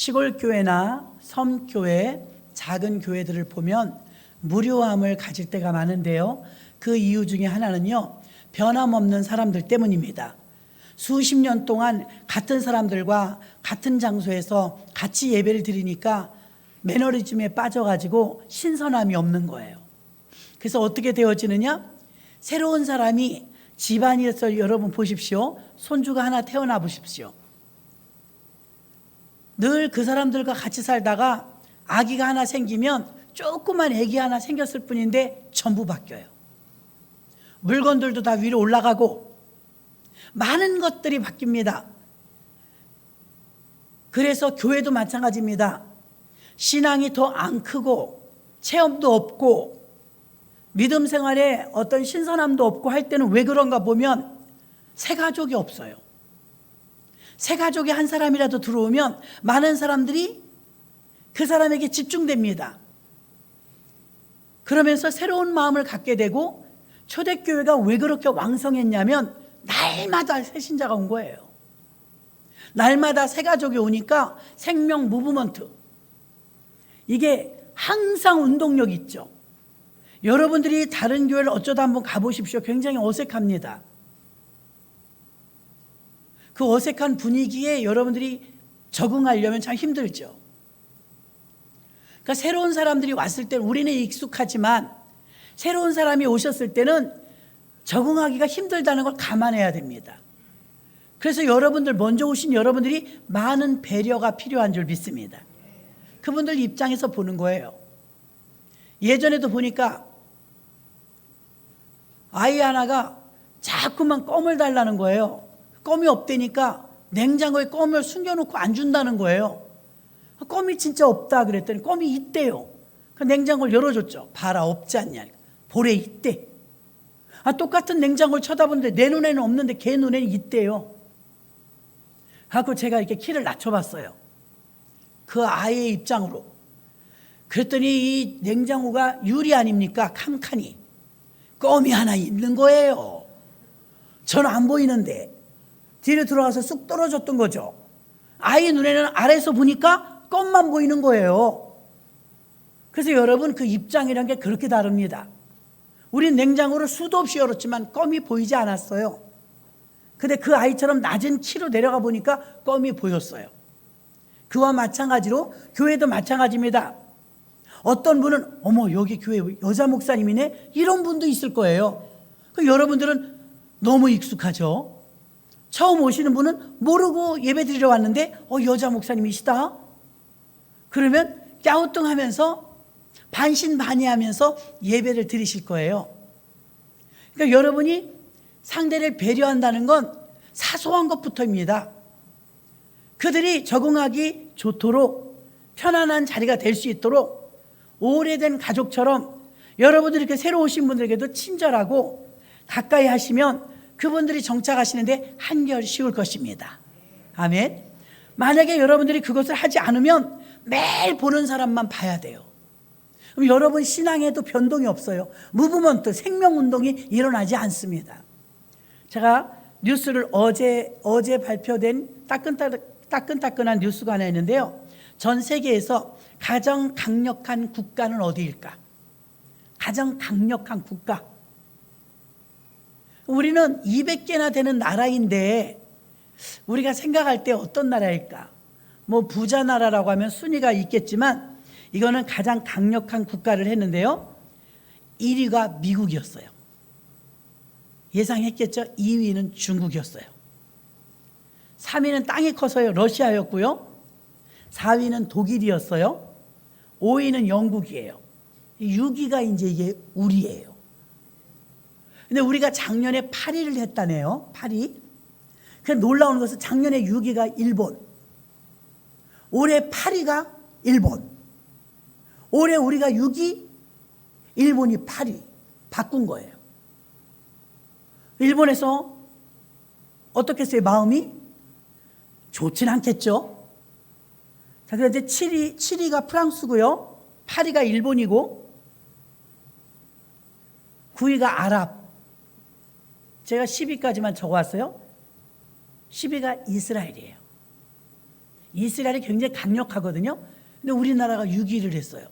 시골 교회나 섬교회, 작은 교회들을 보면 무료함을 가질 때가 많은데요. 그 이유 중에 하나는요, 변함없는 사람들 때문입니다. 수십 년 동안 같은 사람들과 같은 장소에서 같이 예배를 드리니까 매너리즘에 빠져가지고 신선함이 없는 거예요. 그래서 어떻게 되어지느냐? 새로운 사람이 집안에서, 여러분 보십시오. 손주가 하나 태어나 보십시오. 늘 그 사람들과 같이 살다가 아기가 하나 생기면 조그만 아기 하나 생겼을 뿐인데 전부 바뀌어요. 물건들도 다 위로 올라가고 많은 것들이 바뀝니다. 그래서 교회도 마찬가지입니다. 신앙이 더 안 크고 체험도 없고 믿음 생활에 어떤 신선함도 없고 할 때는 왜 그런가 보면 새 가족이 없어요. 새 가족이 한 사람이라도 들어오면 많은 사람들이 그 사람에게 집중됩니다. 그러면서 새로운 마음을 갖게 되고, 초대교회가 왜 그렇게 왕성했냐면 날마다 새 신자가 온 거예요. 날마다 새 가족이 오니까 생명 무브먼트, 이게 항상 운동력 있죠. 여러분들이 다른 교회를 어쩌다 한번 가보십시오. 굉장히 어색합니다. 그 어색한 분위기에 여러분들이 적응하려면 참 힘들죠. 그러니까 새로운 사람들이 왔을 때 우리는 익숙하지만 새로운 사람이 오셨을 때는 적응하기가 힘들다는 걸 감안해야 됩니다. 그래서 여러분들, 먼저 오신 여러분들이 많은 배려가 필요한 줄 믿습니다. 그분들 입장에서 보는 거예요. 예전에도 보니까 아이 하나가 자꾸만 껌을 달라는 거예요. 껌이 없다니까 냉장고에 껌을 숨겨놓고 안 준다는 거예요. 껌이 진짜 없다 그랬더니 껌이 있대요. 그 냉장고를 열어줬죠. 봐라, 없지 않냐. 볼에 있대. 똑같은 냉장고를 쳐다보는데 내 눈에는 없는데 걔 눈에는 있대요. 하고 제가 이렇게 키를 낮춰봤어요. 그 아이의 입장으로. 그랬더니 이 냉장고가 유리 아닙니까? 칸칸이. 껌이 하나 있는 거예요. 저는 안 보이는데 뒤로 들어가서 쑥 떨어졌던 거죠. 아이 눈에는 아래에서 보니까 껌만 보이는 거예요. 그래서 여러분, 그 입장이란 게 그렇게 다릅니다. 우린 냉장고를 수도 없이 열었지만 껌이 보이지 않았어요. 근데 그 아이처럼 낮은 키로 내려가 보니까 껌이 보였어요. 그와 마찬가지로 교회도 마찬가지입니다. 어떤 분은 어머, 여기 교회 여자 목사님이네, 이런 분도 있을 거예요. 여러분들은 너무 익숙하죠. 처음 오시는 분은 모르고 예배 드리러 왔는데 여자 목사님이시다. 그러면 갸우뚱하면서 반신반의하면서 예배를 드리실 거예요. 그러니까 여러분이 상대를 배려한다는 건 사소한 것부터입니다. 그들이 적응하기 좋도록 편안한 자리가 될 수 있도록 오래된 가족처럼 여러분들이 이렇게 새로 오신 분들에게도 친절하고 가까이 하시면 그분들이 정착하시는데 한결 쉬울 것입니다. 아멘. 만약에 여러분들이 그것을 하지 않으면 매일 보는 사람만 봐야 돼요. 그럼 여러분 신앙에도 변동이 없어요. 무브먼트, 생명운동이 일어나지 않습니다. 제가 뉴스를 어제 발표된 따끈따끈한 뉴스가 하나 있는데요. 전 세계에서 가장 강력한 국가는 어디일까? 가장 강력한 국가. 우리는 200개나 되는 나라인데 우리가 생각할 때 어떤 나라일까? 뭐 부자 나라라고 하면 순위가 있겠지만 이거는 가장 강력한 국가를 했는데요. 1위가 미국이었어요. 예상했겠죠? 2위는 중국이었어요. 3위는 땅이 커서요, 러시아였고요. 4위는 독일이었어요. 5위는 영국이에요. 6위가 이제 이게 우리예요. 근데 우리가 작년에 8위를 했다네요. 8위. 그 놀라운 것은 작년에 6위가 일본, 올해 8위가 일본, 올해 우리가 6위, 일본이 8위. 바꾼 거예요. 일본에서 어떻겠어요? 마음이 좋진 않겠죠. 자, 그런데 7위가 프랑스고요, 8위가 일본이고 9위가 아랍. 제가 10위까지만 적어왔어요. 10위가 이스라엘이에요. 이스라엘이 굉장히 강력하거든요. 근데 우리나라가 6위를 했어요.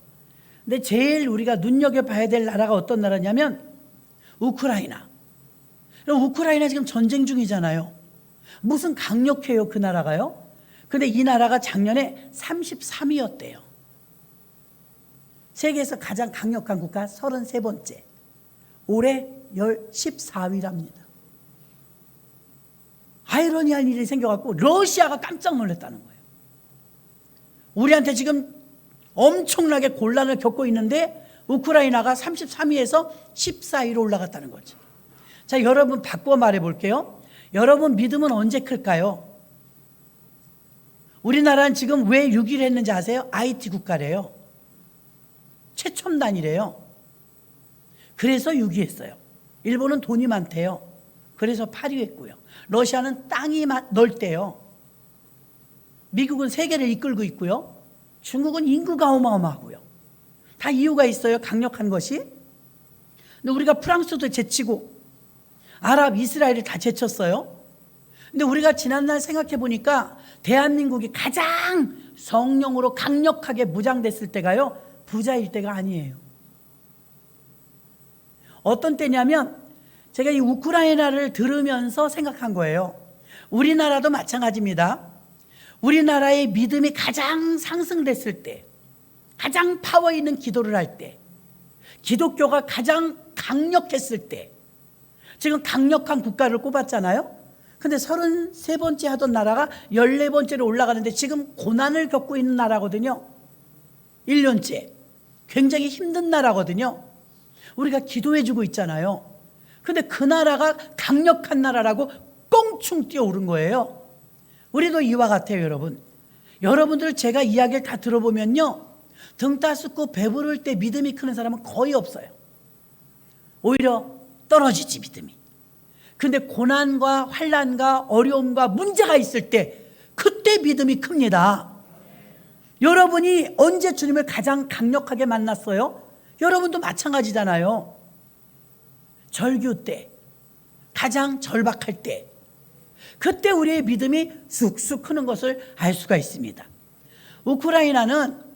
근데 제일 우리가 눈여겨봐야 될 나라가 어떤 나라냐면 우크라이나. 우크라이나 지금 전쟁 중이잖아요. 무슨 강력해요, 그 나라가요? 근데 이 나라가 작년에 33위였대요. 세계에서 가장 강력한 국가 33번째. 올해 14위랍니다. 아이러니한 일이 생겨갖고 러시아가 깜짝 놀랐다는 거예요. 우리한테 지금 엄청나게 곤란을 겪고 있는데 우크라이나가 33위에서 14위로 올라갔다는 거죠. 자, 여러분 바꿔 말해 볼게요. 여러분 믿음은 언제 클까요? 우리나라는 지금 왜 6위를 했는지 아세요? IT 국가래요. 최첨단이래요. 그래서 6위 했어요. 일본은 돈이 많대요. 그래서 8위 했고요. 러시아는 땅이 넓대요. 미국은 세계를 이끌고 있고요. 중국은 인구가 어마어마하고요. 다 이유가 있어요. 강력한 것이. 근데 우리가 프랑스도 제치고 아랍, 이스라엘을 다 제쳤어요. 근데 우리가 지난날 생각해 보니까 대한민국이 가장 성령으로 강력하게 무장됐을 때가요, 부자일 때가 아니에요. 어떤 때냐면 제가 이 우크라이나를 들으면서 생각한 거예요. 우리나라도 마찬가지입니다. 우리나라의 믿음이 가장 상승됐을 때, 가장 파워 있는 기도를 할 때, 기독교가 가장 강력했을 때, 지금 강력한 국가를 꼽았잖아요. 근데 33번째 하던 나라가 14번째로 올라가는데 지금 고난을 겪고 있는 나라거든요. 1년째. 굉장히 힘든 나라거든요. 우리가 기도해주고 있잖아요. 근데 그 나라가 강력한 나라라고 꽁충 뛰어오른 거예요. 우리도 이와 같아요, 여러분. 여러분들 제가 이야기를 다 들어보면요, 등 따숩고 배부를 때 믿음이 크는 사람은 거의 없어요. 오히려 떨어지지, 믿음이. 근데 고난과 환난과 어려움과 문제가 있을 때 그때 믿음이 큽니다. 여러분이 언제 주님을 가장 강력하게 만났어요? 여러분도 마찬가지잖아요. 절규 때, 가장 절박할 때, 그때 우리의 믿음이 쑥쑥 크는 것을 알 수가 있습니다. 우크라이나는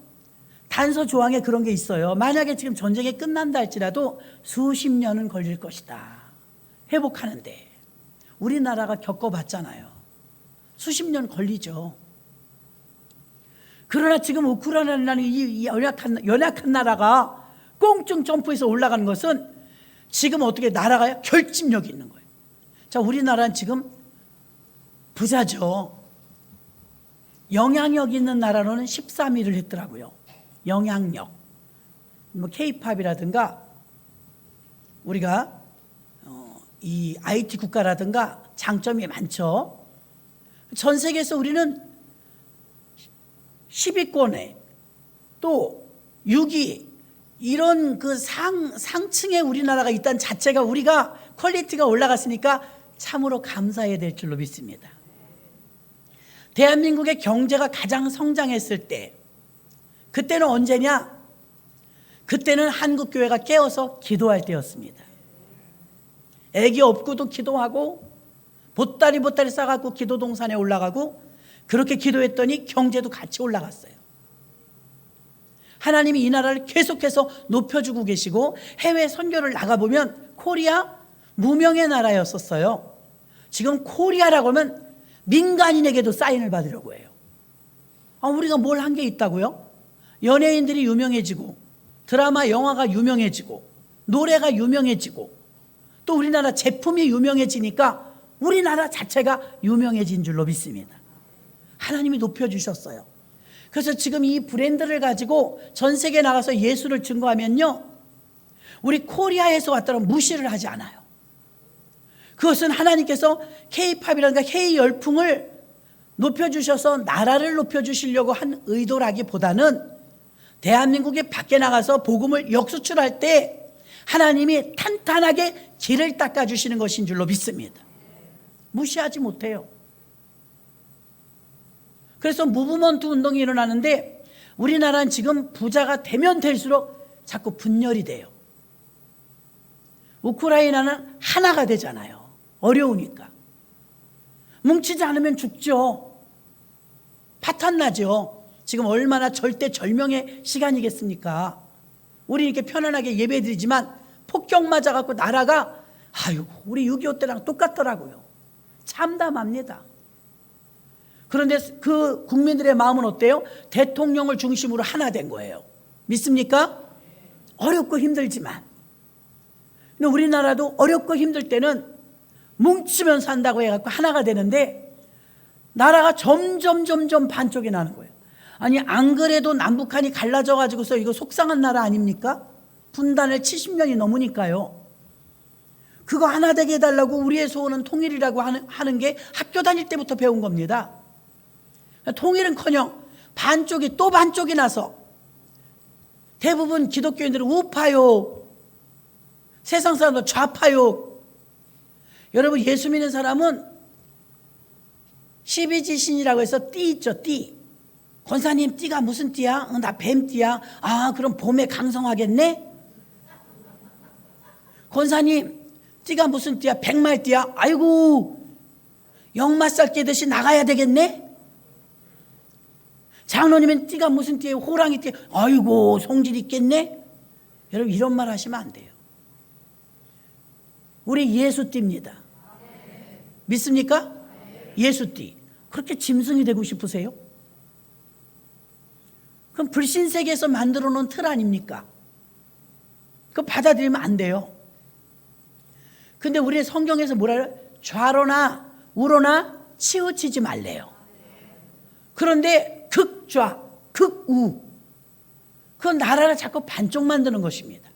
단서 조항에 그런 게 있어요. 만약에 지금 전쟁이 끝난다 할지라도 수십 년은 걸릴 것이다. 회복하는데. 우리나라가 겪어봤잖아요. 수십 년 걸리죠. 그러나 지금 우크라이나라는 이 연약한 나라가 꽁충 점프해서 올라가는 것은 지금 어떻게 나라가 결집력이 있는 거예요. 자, 우리나라는 지금 부자죠. 영향력 있는 나라로는 13위를 했더라고요. 영향력. 뭐 K-팝이라든가 우리가 이 IT 국가라든가 장점이 많죠. 전 세계에서 우리는 10위권에 또 6위 이런 그 상층에 우리나라가 있다는 자체가 우리가 퀄리티가 올라갔으니까 참으로 감사해야 될 줄로 믿습니다. 대한민국의 경제가 가장 성장했을 때, 그때는 언제냐? 그때는 한국교회가 깨어서 기도할 때였습니다. 애기 업고도 기도하고 보따리 싸갖고 기도 동산에 올라가고 그렇게 기도했더니 경제도 같이 올라갔어요. 하나님이 이 나라를 계속해서 높여주고 계시고 해외 선교를 나가보면 코리아 무명의 나라였었어요. 지금 코리아라고 하면 민간인에게도 사인을 받으려고 해요. 우리가 뭘 한 게 있다고요? 연예인들이 유명해지고 드라마 영화가 유명해지고 노래가 유명해지고 또 우리나라 제품이 유명해지니까 우리나라 자체가 유명해진 줄로 믿습니다. 하나님이 높여주셨어요. 그래서 지금 이 브랜드를 가지고 전 세계에 나가서 예수를 증거하면요, 우리 코리아에서 왔다는 무시를 하지 않아요. 그것은 하나님께서 K-팝이라든가 K 열풍을 높여주셔서 나라를 높여주시려고 한 의도라기보다는 대한민국이 밖에 나가서 복음을 역수출할 때 하나님이 탄탄하게 길을 닦아주시는 것인 줄로 믿습니다. 무시하지 못해요. 그래서 무브먼트 운동이 일어나는데 우리나라는 지금 부자가 되면 될수록 자꾸 분열이 돼요. 우크라이나는 하나가 되잖아요. 어려우니까. 뭉치지 않으면 죽죠. 파탄나죠. 지금 얼마나 절대절명의 시간이겠습니까? 우리 이렇게 편안하게 예배드리지만 폭격 맞아갖고 나라가 우리 6.25 때랑 똑같더라고요. 참담합니다. 그런데 그 국민들의 마음은 어때요? 대통령을 중심으로 하나 된 거예요. 믿습니까? 어렵고 힘들지만. 근데 우리나라도 어렵고 힘들 때는 뭉치면 산다고 해갖고 하나가 되는데 나라가 점점 반쪽이 나는 거예요. 아니 안 그래도 남북한이 갈라져 가지고서 이거 속상한 나라 아닙니까? 분단을 70년이 넘으니까요. 그거 하나 되게 해달라고 우리의 소원은 통일이라고 하는 게 학교 다닐 때부터 배운 겁니다. 통일은커녕 반쪽이 또 반쪽이 나서 대부분 기독교인들은 우파요, 세상 사람들 좌파요. 여러분 예수 믿는 사람은 12지신이라고 해서 띠 있죠, 띠. 권사님 띠가 무슨 띠야? 나 뱀띠야. 그럼 봄에 강성하겠네? 권사님 띠가 무슨 띠야? 백말띠야? 아이고 역마살 깨듯이 나가야 되겠네? 장로님은 띠가 무슨 띠예요? 호랑이 띠. 아이고 성질 있겠네? 여러분 이런 말 하시면 안 돼요. 우리 예수띠입니다. 믿습니까? 예수띠. 그렇게 짐승이 되고 싶으세요? 그럼 불신세계에서 만들어 놓은 틀 아닙니까? 그거 받아들이면 안 돼요. 근데 우리 성경에서 뭐라 그래요? 좌로나 우로나 치우치지 말래요. 그런데 극좌, 극우, 그 나라를 자꾸 반쪽 만드는 것입니다.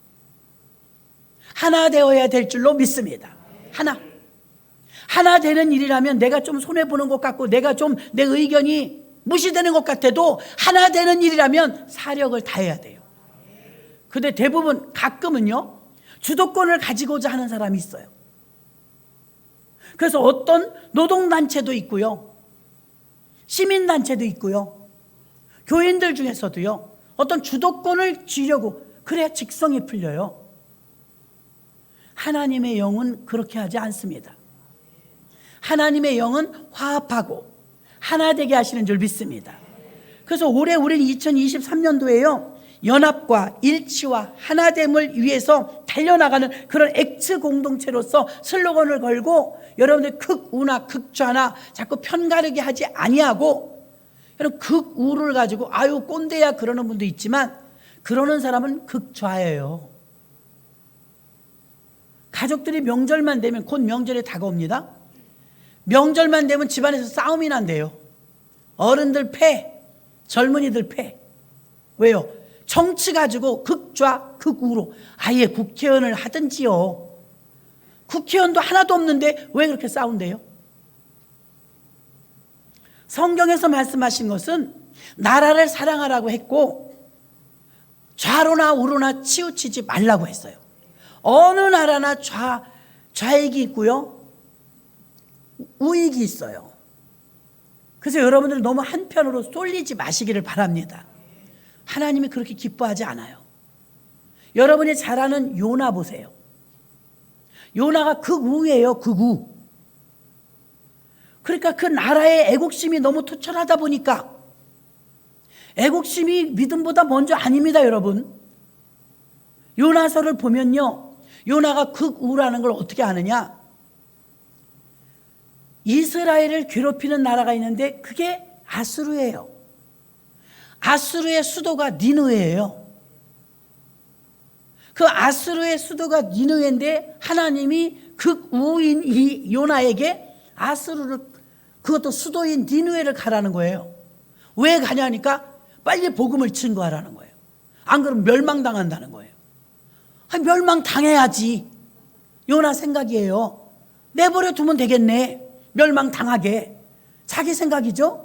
하나 되어야 될 줄로 믿습니다. 하나 되는 일이라면 내가 좀 손해보는 것 같고 내가 좀 내 의견이 무시되는 것 같아도 하나 되는 일이라면 사력을 다해야 돼요. 근데 대부분 가끔은요 주도권을 가지고자 하는 사람이 있어요. 그래서 어떤 노동단체도 있고요, 시민단체도 있고요, 교인들 중에서도요 어떤 주도권을 쥐려고, 그래야 직성이 풀려요. 하나님의 영은 그렇게 하지 않습니다. 하나님의 영은 화합하고 하나 되게 하시는 줄 믿습니다. 그래서 올해 우리는 2023년도에요 연합과 일치와 하나됨을 위해서 달려나가는 그런 X 공동체로서 슬로건을 걸고, 여러분들 극우나 극좌나 자꾸 편가르게 하지 아니하고, 여러분 극우를 가지고 꼰대야 그러는 분도 있지만 그러는 사람은 극좌예요. 가족들이 명절만 되면, 곧 명절이 다가옵니다. 명절만 되면 집안에서 싸움이 난대요. 어른들 패, 젊은이들 패. 왜요? 정치 가지고 극좌 극우로 아예 국회의원을 하든지요. 국회의원도 하나도 없는데 왜 그렇게 싸운대요? 성경에서 말씀하신 것은 나라를 사랑하라고 했고 좌로나 우로나 치우치지 말라고 했어요. 어느 나라나 좌익이 있고요 우익이 있어요. 그래서 여러분들 너무 한편으로 쏠리지 마시기를 바랍니다. 하나님이 그렇게 기뻐하지 않아요. 여러분이 잘 아는 요나 보세요. 요나가 극우예요. 극우. 그러니까 그 나라의 애국심이 너무 투철하다 보니까, 애국심이 믿음보다 먼저 아닙니다 여러분. 요나서를 보면요 요나가 극우라는 걸 어떻게 아느냐, 이스라엘을 괴롭히는 나라가 있는데 그게 아수르예요. 아수르의 수도가 니느웨예요. 그 아수르의 수도가 니느웨인데 하나님이 극우인 이 요나에게 아수르를, 그것도 수도인 니느웨를 가라는 거예요. 왜 가냐니까 빨리 복음을 증거하라는 거예요. 안 그러면 멸망당한다는 거예요. 멸망당해야지 요나 생각이에요. 내버려 두면 되겠네, 멸망당하게. 자기 생각이죠.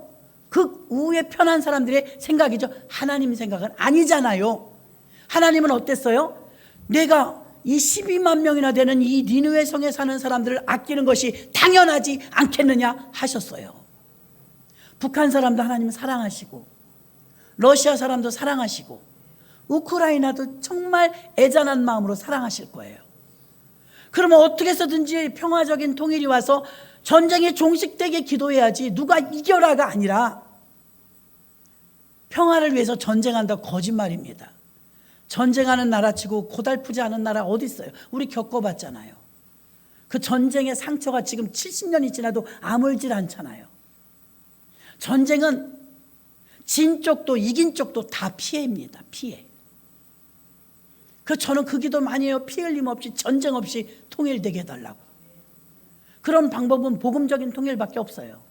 극우에 편한 사람들의 생각이죠. 하나님 생각은 아니잖아요. 하나님은 어땠어요? 내가 이 12만 명이나 되는 이 니느웨 성에 사는 사람들을 아끼는 것이 당연하지 않겠느냐 하셨어요. 북한 사람도 하나님은 사랑하시고, 러시아 사람도 사랑하시고, 우크라이나도 정말 애잔한 마음으로 사랑하실 거예요. 그러면 어떻게 해서든지 평화적인 통일이 와서 전쟁이 종식되게 기도해야지, 누가 이겨라가 아니라 평화를 위해서 전쟁한다고 거짓말입니다. 전쟁하는 나라치고 고달프지 않은 나라 어디 있어요? 우리 겪어봤잖아요. 그 전쟁의 상처가 지금 70년이 지나도 아물질 않잖아요. 전쟁은 진 쪽도 이긴 쪽도 다 피해입니다. 피해. 저는 그 기도 많이 해요. 피 흘림 없이 전쟁 없이 통일되게 해달라고. 그런 방법은 복음적인 통일밖에 없어요.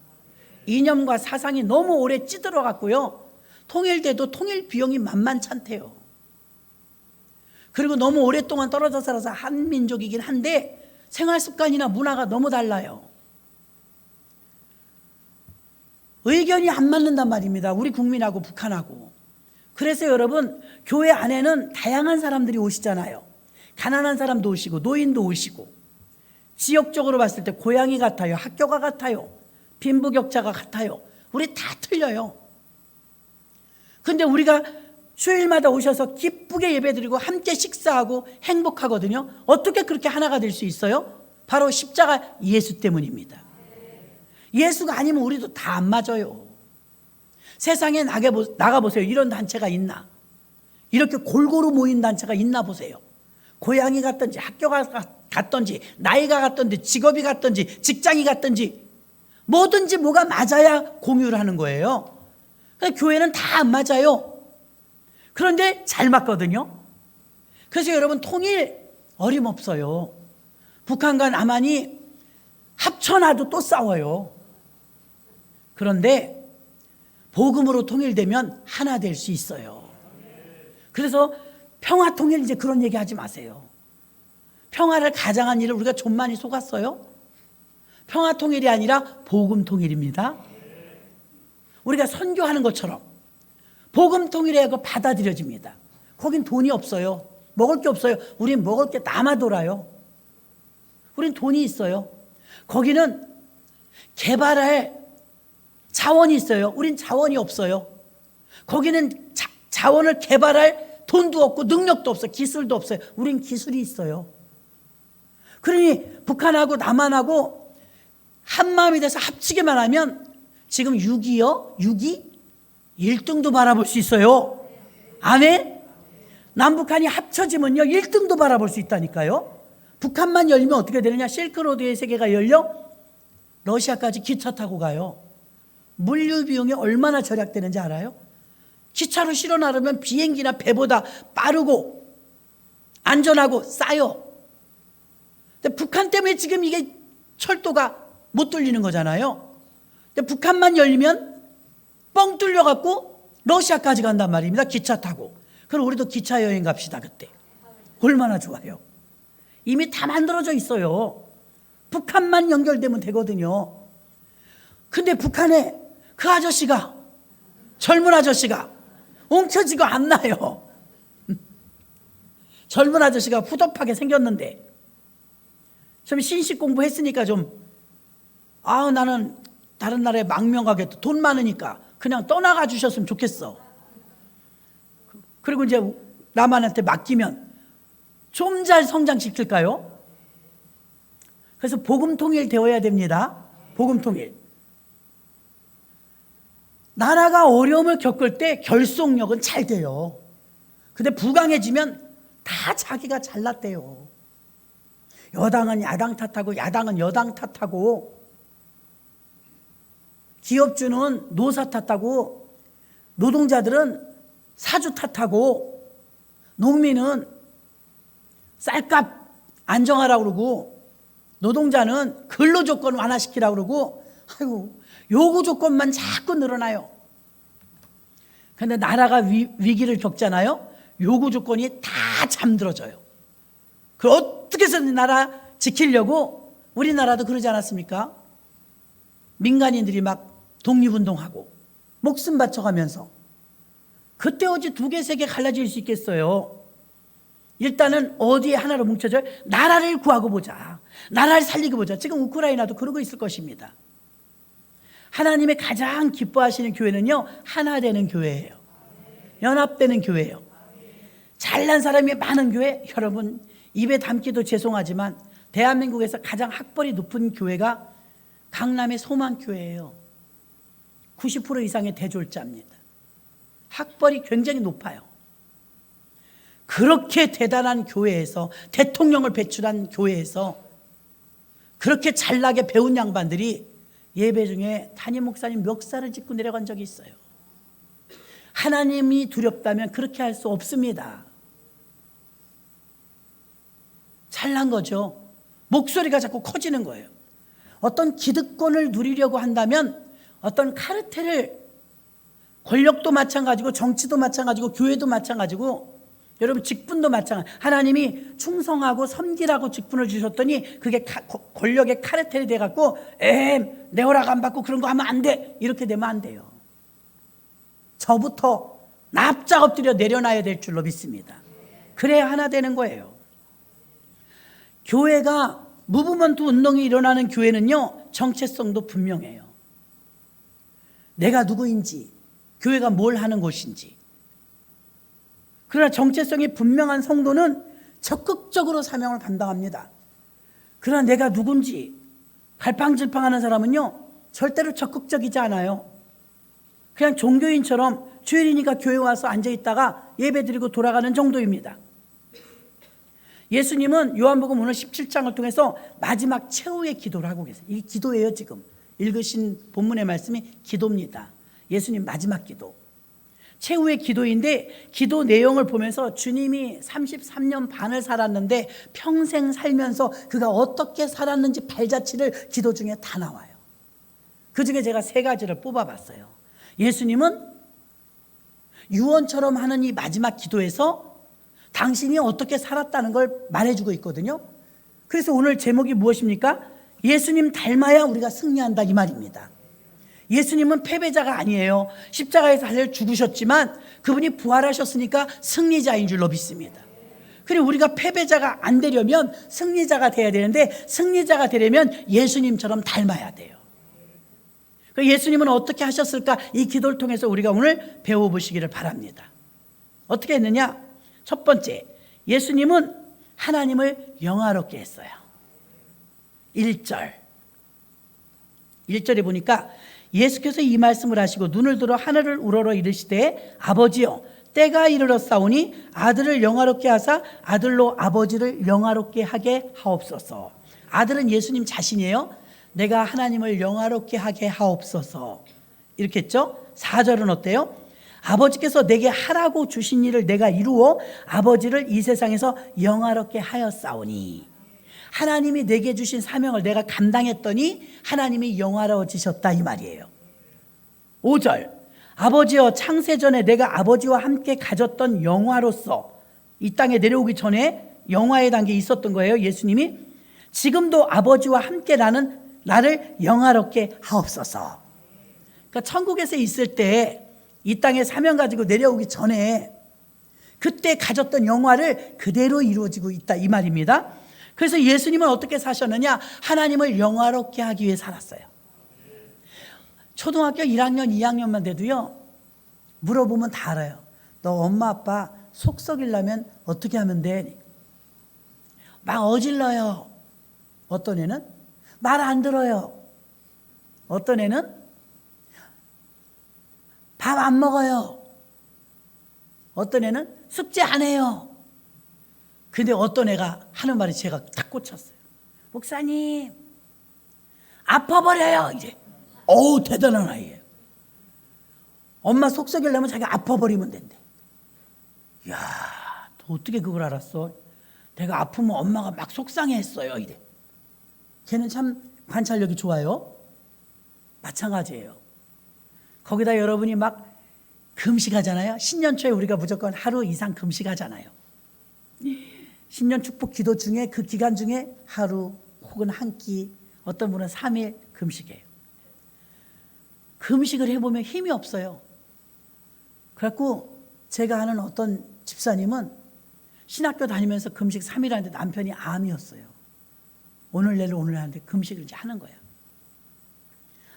이념과 사상이 너무 오래 찌들어 갔고요. 통일돼도 통일 비용이 만만찮대요. 그리고 너무 오랫동안 떨어져 살아서 한 민족이긴 한데 생활 습관이나 문화가 너무 달라요. 의견이 안 맞는단 말입니다. 우리 국민하고 북한하고. 그래서 여러분, 교회 안에는 다양한 사람들이 오시잖아요. 가난한 사람도 오시고 노인도 오시고, 지역적으로 봤을 때 고향이 같아요. 학교가 같아요. 빈부격차가 같아요. 우리 다 틀려요. 근데 우리가 수요일마다 오셔서 기쁘게 예배드리고 함께 식사하고 행복하거든요. 어떻게 그렇게 하나가 될 수 있어요? 바로 십자가 예수 때문입니다. 예수가 아니면 우리도 다 안 맞아요. 세상에 나가보세요. 이런 단체가 있나? 이렇게 골고루 모인 단체가 있나 보세요. 고향이 같든지 학교가 같든지 나이가 같든지 직업이 같든지 직장이 같든지 뭐든지 뭐가 맞아야 공유를 하는 거예요. 교회는 다 안 맞아요. 그런데 잘 맞거든요. 그래서 여러분, 통일 어림없어요. 북한과 남한이 합쳐놔도 또 싸워요. 그런데 복음으로 통일되면 하나 될 수 있어요. 그래서 평화 통일, 이제 그런 얘기 하지 마세요. 평화를 가장한 일을 우리가 좀 많이 속았어요. 평화 통일이 아니라 복음 통일입니다. 우리가 선교하는 것처럼 복음 통일에 받아들여집니다. 거긴 돈이 없어요. 먹을 게 없어요. 우린 먹을 게 남아 돌아요. 우린 돈이 있어요. 거기는 개발할 자원이 있어요. 우린 자원이 없어요. 거기는 자원을 개발할 돈도 없고 능력도 없어요. 기술도 없어요. 우린 기술이 있어요. 그러니 북한하고 남한하고 한마음이 돼서 합치기만 하면 지금 6.2요? 6.2? 1등도 바라볼 수 있어요. 아멘? 남북한이 합쳐지면요 1등도 바라볼 수 있다니까요. 북한만 열면 어떻게 되느냐? 실크로드의 세계가 열려 러시아까지 기차 타고 가요. 물류 비용이 얼마나 절약되는지 알아요? 기차로 실어 나르면 비행기나 배보다 빠르고 안전하고 싸요. 근데 북한 때문에 지금 이게 철도가 못 뚫리는 거잖아요. 근데 북한만 열리면 뻥 뚫려갖고 러시아까지 간단 말입니다. 기차 타고. 그럼 우리도 기차 여행 갑시다. 그때 얼마나 좋아요. 이미 다 만들어져 있어요. 북한만 연결되면 되거든요. 근데 북한에 그 아저씨가, 젊은 아저씨가 엉켜지고 안 나요. 젊은 아저씨가 후덥하게 생겼는데 좀 신식 공부했으니까 나는 다른 나라에 망명 가겠다. 돈 많으니까 그냥 떠나가 주셨으면 좋겠어. 그리고 이제 남한한테 맡기면 좀 잘 성장시킬까요? 그래서 복음 통일 되어야 됩니다. 복음 통일. 나라가 어려움을 겪을 때 결속력은 잘 돼요. 근데 부강해지면 다 자기가 잘났대요. 여당은 야당 탓하고 야당은 여당 탓하고, 기업주는 노사 탓하고, 노동자들은 사주 탓하고, 농민은 쌀값 안정하라고 그러고, 노동자는 근로조건 완화시키라고 그러고, 요구 조건만 자꾸 늘어나요. 그런데 나라가 위기를 겪잖아요. 요구 조건이 다 잠들어져요. 그걸 어떻게 해서든 나라 지키려고 우리나라도 그러지 않았습니까? 민간인들이 막 독립운동하고 목숨 바쳐가면서. 그때 어찌 2개, 3개 갈라질 수 있겠어요? 일단은 어디에 하나로 뭉쳐져요? 나라를 구하고 보자. 나라를 살리고 보자. 지금 우크라이나도 그러고 있을 것입니다. 하나님의 가장 기뻐하시는 교회는요, 하나 되는 교회예요. 연합되는 교회예요. 잘난 사람이 많은 교회, 여러분 입에 담기도 죄송하지만 대한민국에서 가장 학벌이 높은 교회가 강남의 소망교회예요. 90% 이상의 대졸자입니다. 학벌이 굉장히 높아요. 그렇게 대단한 교회에서, 대통령을 배출한 교회에서 그렇게 잘나게 배운 양반들이 예배 중에 담임 목사님 멱살을 짚고 내려간 적이 있어요. 하나님이 두렵다면 그렇게 할 수 없습니다. 잘난 거죠. 목소리가 자꾸 커지는 거예요. 어떤 기득권을 누리려고 한다면 어떤 카르텔을, 권력도 마찬가지고 정치도 마찬가지고 교회도 마찬가지고 여러분 직분도 마찬가지. 하나님이 충성하고 섬기라고 직분을 주셨더니 그게 권력의 카르텔이 돼갖고 내 허락 안 받고 그런 거 하면 안 돼, 이렇게 되면 안 돼요. 저부터 납작 엎드려 내려놔야 될 줄로 믿습니다. 그래야 하나 되는 거예요. 교회가 무브먼트 운동이 일어나는 교회는요, 정체성도 분명해요. 내가 누구인지, 교회가 뭘 하는 곳인지. 그러나 정체성이 분명한 성도는 적극적으로 사명을 감당합니다. 그러나 내가 누군지 갈팡질팡하는 사람은요, 절대로 적극적이지 않아요. 그냥 종교인처럼 주일이니까 교회 와서 앉아있다가 예배드리고 돌아가는 정도입니다. 예수님은 요한복음 오늘 17장을 통해서 마지막 최후의 기도를 하고 계세요. 이게 기도예요. 지금 읽으신 본문의 말씀이 기도입니다. 예수님 마지막 기도, 최후의 기도인데, 기도 내용을 보면서 주님이 33년 반을 살았는데 평생 살면서 그가 어떻게 살았는지 발자취를 기도 중에 다 나와요. 그 중에 제가 3가지를 뽑아봤어요. 예수님은 유언처럼 하는 이 마지막 기도에서 당신이 어떻게 살았다는 걸 말해주고 있거든요. 그래서 오늘 제목이 무엇입니까? 예수님 닮아야 우리가 승리한다, 이 말입니다. 예수님은 패배자가 아니에요. 십자가에서 달려 죽으셨지만 그분이 부활하셨으니까 승리자인 줄로 믿습니다. 그리고 우리가 패배자가 안 되려면 승리자가 돼야 되는데, 승리자가 되려면 예수님처럼 닮아야 돼요. 예수님은 어떻게 하셨을까? 이 기도를 통해서 우리가 오늘 배워보시기를 바랍니다. 어떻게 했느냐? 첫 번째, 예수님은 하나님을 영화롭게 했어요. 1절에 보니까 예수께서 이 말씀을 하시고 눈을 들어 하늘을 우러러 이르시되, 아버지여, 때가 이르렀사오니 아들을 영화롭게 하사 아들로 아버지를 영화롭게 하게 하옵소서. 아들은 예수님 자신이에요. 내가 하나님을 영화롭게 하게 하옵소서, 이렇게 했죠. 4절은 어때요? 아버지께서 내게 하라고 주신 일을 내가 이루어 아버지를 이 세상에서 영화롭게 하였사오니, 하나님이 내게 주신 사명을 내가 감당했더니 하나님이 영화로워지셨다, 이 말이에요. 5절, 아버지여, 창세전에 내가 아버지와 함께 가졌던 영화로서, 이 땅에 내려오기 전에 영화의 단계에 있었던 거예요. 예수님이 지금도 아버지와 함께 나를 영화롭게 하옵소서. 그러니까 천국에서 있을 때 이 땅에 사명 가지고 내려오기 전에 그때 가졌던 영화를 그대로 이루어지고 있다, 이 말입니다. 그래서 예수님은 어떻게 사셨느냐? 하나님을 영화롭게 하기 위해 살았어요. 초등학교 1학년, 2학년만 돼도요, 물어보면 다 알아요. 너 엄마 아빠 속 썩이려면 어떻게 하면 돼? 막 어질러요. 어떤 애는 말 안 들어요. 어떤 애는 밥 안 먹어요. 어떤 애는 숙제 안 해요. 근데 어떤 애가 하는 말이 제가 딱 꽂혔어요. 목사님, 아파버려요, 이제. 어우, 대단한 아이예요. 엄마 속 썩이려면 자기가 아파버리면 된대. 이야, 너 어떻게 그걸 알았어? 내가 아프면 엄마가 막 속상해했어요, 이래. 걔는 참 관찰력이 좋아요. 마찬가지예요. 거기다 여러분이 막 금식하잖아요. 신년초에 우리가 무조건 하루 이상 금식하잖아요. 신년 축복 기도 중에 그 기간 중에 하루 혹은 한 끼, 어떤 분은 3일 금식해요. 금식을 해보면 힘이 없어요. 그래갖고 제가 아는 어떤 집사님은 신학교 다니면서 금식 3일 하는데 남편이 암이었어요. 오늘 내일 하는데 금식을 이제 하는 거야.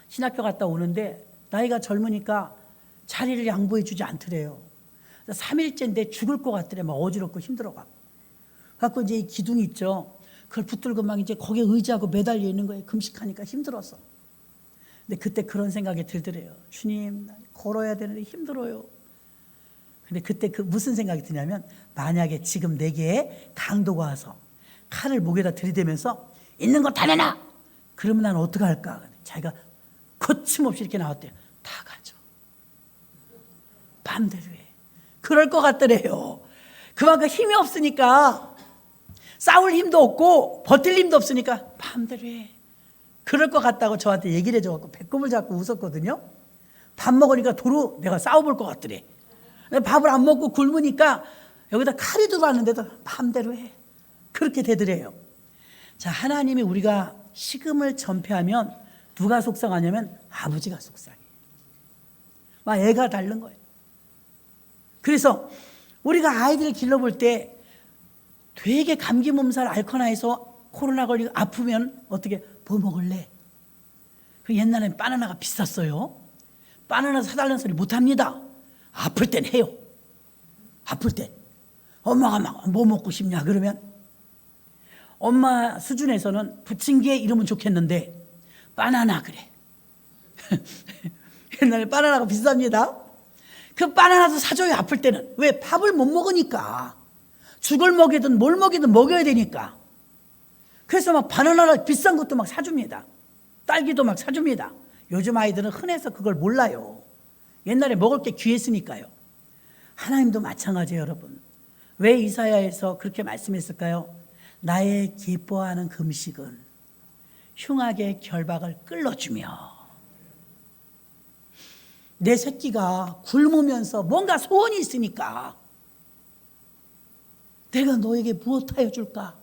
신학교 갔다 오는데 나이가 젊으니까 자리를 양보해 주지 않더래요. 3일째인데 죽을 것 같더래. 막 어지럽고 힘들어가. 갖고 이제 이 기둥이 있죠. 그걸 붙들고 막 이제 거기에 의지하고 매달려 있는 거예요. 금식하니까 힘들어서. 근데 그때 그런 생각이 들더래요. 주님, 걸어야 되는데 힘들어요. 근데 그때 무슨 생각이 드냐면, 만약에 지금 내게 강도가 와서 칼을 목에다 들이대면서 있는 거 다 내놔! 그러면 난 어떡할까? 자기가 거침없이 이렇게 나왔대요. 다 가져. 맘대로 해. 그럴 것 같더래요. 그만큼 힘이 없으니까, 싸울 힘도 없고 버틸 힘도 없으니까 맘대로 해. 그럴 것 같다고 저한테 얘기를 해줘갖고 배꼽을 잡고 웃었거든요. 밥 먹으니까 도로 내가 싸워볼 것 같더래. 밥을 안 먹고 굶으니까 여기다 칼이 들어왔는데도 맘대로 해. 그렇게 되더래요. 자, 하나님이 우리가 식음을 전폐하면 누가 속상하냐면 아버지가 속상해. 막 애가 다른 거예요. 그래서 우리가 아이들을 길러볼 때 되게 감기 몸살 앓거나 해서 코로나 걸리고 아프면 어떻게 뭐 먹을래? 그 옛날엔 바나나가 비쌌어요. 바나나 사달라는 소리 못합니다. 아플 땐 해요. 아플 땐. 엄마가 막 뭐 먹고 싶냐 그러면 엄마 수준에서는 부침개 이러면 좋겠는데 바나나 그래. 옛날에 바나나가 비쌉니다. 그 바나나도 사줘요. 아플 때는. 왜? 밥을 못 먹으니까. 죽을 먹이든 뭘 먹이든 먹여야 되니까. 그래서 막 바나나 비싼 것도 막 사줍니다. 딸기도 막 사줍니다. 요즘 아이들은 흔해서 그걸 몰라요. 옛날에 먹을 게 귀했으니까요. 하나님도 마찬가지예요, 여러분. 왜 이사야에서 그렇게 말씀했을까요? 나의 기뻐하는 금식은 흉악의 결박을 끌어주며, 내 새끼가 굶으면서 뭔가 소원이 있으니까 내가 너에게 무엇하여 줄까?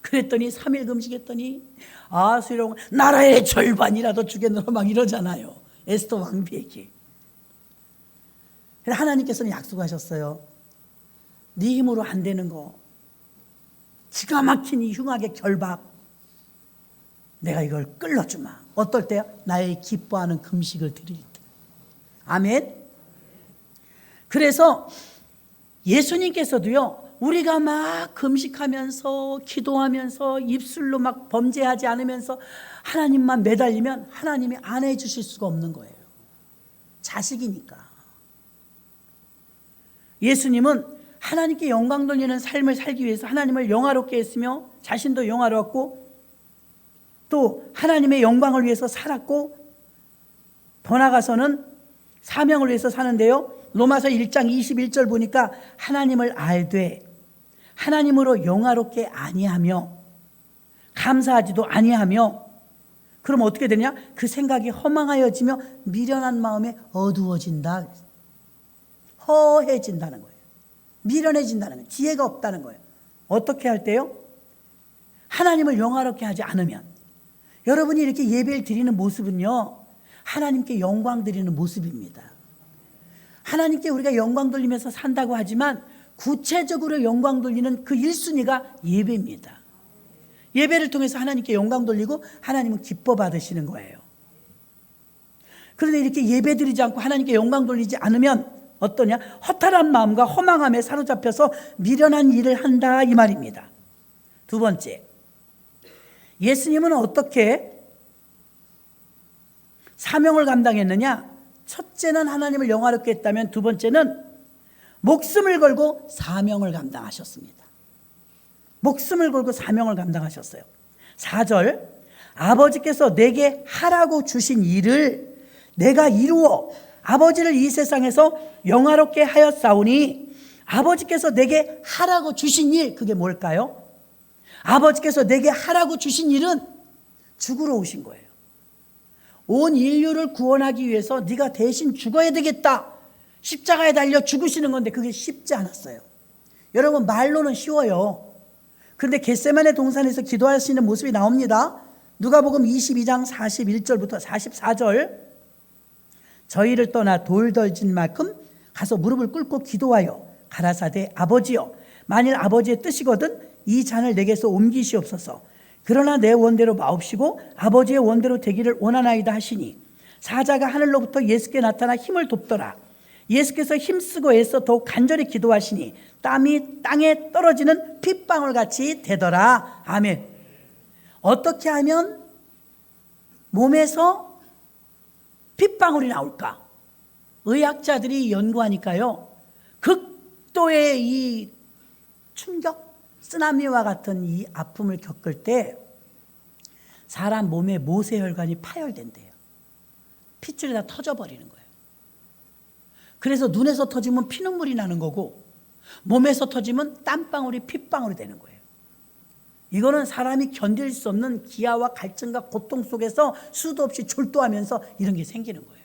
그랬더니 3일 금식했더니 수령 나라의 절반이라도 주겠노라 막 이러잖아요. 에스더 왕비에게. 하나님께서는 약속하셨어요. 네 힘으로 안 되는 거, 기가 막힌 이 흉악의 결박, 내가 이걸 끌어주마. 어떨 때요? 나의 기뻐하는 금식을 드릴 때. 아멘. 그래서 예수님께서도요, 우리가 막 금식하면서 기도하면서 입술로 막 범죄하지 않으면서 하나님만 매달리면 하나님이 안 해주실 수가 없는 거예요. 자식이니까. 예수님은 하나님께 영광 돌리는 삶을 살기 위해서 하나님을 영화롭게 했으며 자신도 영화로웠고 또 하나님의 영광을 위해서 살았고, 더 나아가서는 사명을 위해서 사는데요, 로마서 1장 21절 보니까 하나님을 알되 하나님으로 영화롭게 아니하며 감사하지도 아니하며, 그럼 어떻게 되냐? 그 생각이 허망하여지며 미련한 마음에 어두워진다. 허해진다는 거예요. 미련해진다는 거예요. 지혜가 없다는 거예요. 어떻게 할 때요? 하나님을 영화롭게 하지 않으면. 여러분이 이렇게 예배를 드리는 모습은요, 하나님께 영광 드리는 모습입니다. 하나님께 우리가 영광 돌리면서 산다고 하지만 구체적으로 영광 돌리는 그 1순위가 예배입니다. 예배를 통해서 하나님께 영광 돌리고 하나님은 기뻐 받으시는 거예요. 그런데 이렇게 예배 드리지 않고 하나님께 영광 돌리지 않으면 어떠냐? 허탈한 마음과 허망함에 사로잡혀서 미련한 일을 한다, 이 말입니다. 두 번째, 예수님은 어떻게 사명을 감당했느냐? 첫째는 하나님을 영화롭게 했다면 두 번째는 목숨을 걸고 사명을 감당하셨습니다. 목숨을 걸고 사명을 감당하셨어요. 4절, 아버지께서 내게 하라고 주신 일을 내가 이루어 아버지를 이 세상에서 영화롭게 하였사오니, 아버지께서 내게 하라고 주신 일, 그게 뭘까요? 아버지께서 내게 하라고 주신 일은 죽으러 오신 거예요. 온 인류를 구원하기 위해서 네가 대신 죽어야 되겠다, 십자가에 달려 죽으시는 건데 그게 쉽지 않았어요. 여러분, 말로는 쉬워요. 그런데 겟세마네 동산에서 기도하시는 모습이 나옵니다. 누가복음 22장 41절부터 44절, 저희를 떠나 돌 덜진 만큼 가서 무릎을 꿇고 기도하여 가라사대, 아버지여, 만일 아버지의 뜻이거든 이 잔을 내게서 옮기시옵소서. 그러나 내 원대로 마옵시고 아버지의 원대로 되기를 원하나이다 하시니, 사자가 하늘로부터 예수께 나타나 힘을 돕더라. 예수께서 힘쓰고 애써 더욱 간절히 기도하시니 땀이 땅에 떨어지는 핏방울 같이 되더라. 아멘. 어떻게 하면 몸에서 핏방울이 나올까? 의학자들이 연구하니까요, 극도의 이 충격, 쓰나미와 같은 이 아픔을 겪을 때 사람 몸의 모세혈관이 파열된대요. 핏줄이 다 터져버리는 거예요. 그래서 눈에서 터지면 피눈물이 나는 거고, 몸에서 터지면 땀방울이 핏방울이 되는 거예요. 이거는 사람이 견딜 수 없는 기아와 갈증과 고통 속에서 수도 없이 졸도하면서 이런 게 생기는 거예요.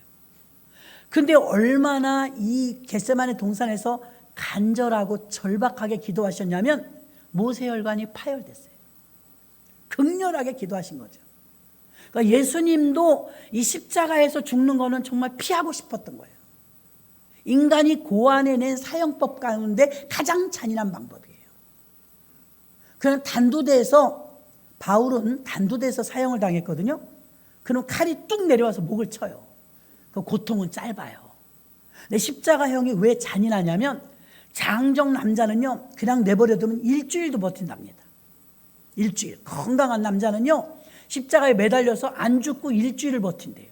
근데 얼마나 이 겟세마네 동산에서 간절하고 절박하게 기도하셨냐면 모세혈관이 파열됐어요. 극렬하게 기도하신 거죠. 그러니까 예수님도 이 십자가에서 죽는 거는 정말 피하고 싶었던 거예요. 인간이 고안해낸 사형법 가운데 가장 잔인한 방법이에요. 그는 단두대에서, 바울은 단두대에서 사형을 당했거든요. 그럼 칼이 뚝 내려와서 목을 쳐요. 그 고통은 짧아요. 근데 십자가형이 왜 잔인하냐면 장정 남자는요 그냥 내버려두면 일주일도 버틴답니다. 일주일. 건강한 남자는요 십자가에 매달려서 안 죽고 일주일을 버틴대요.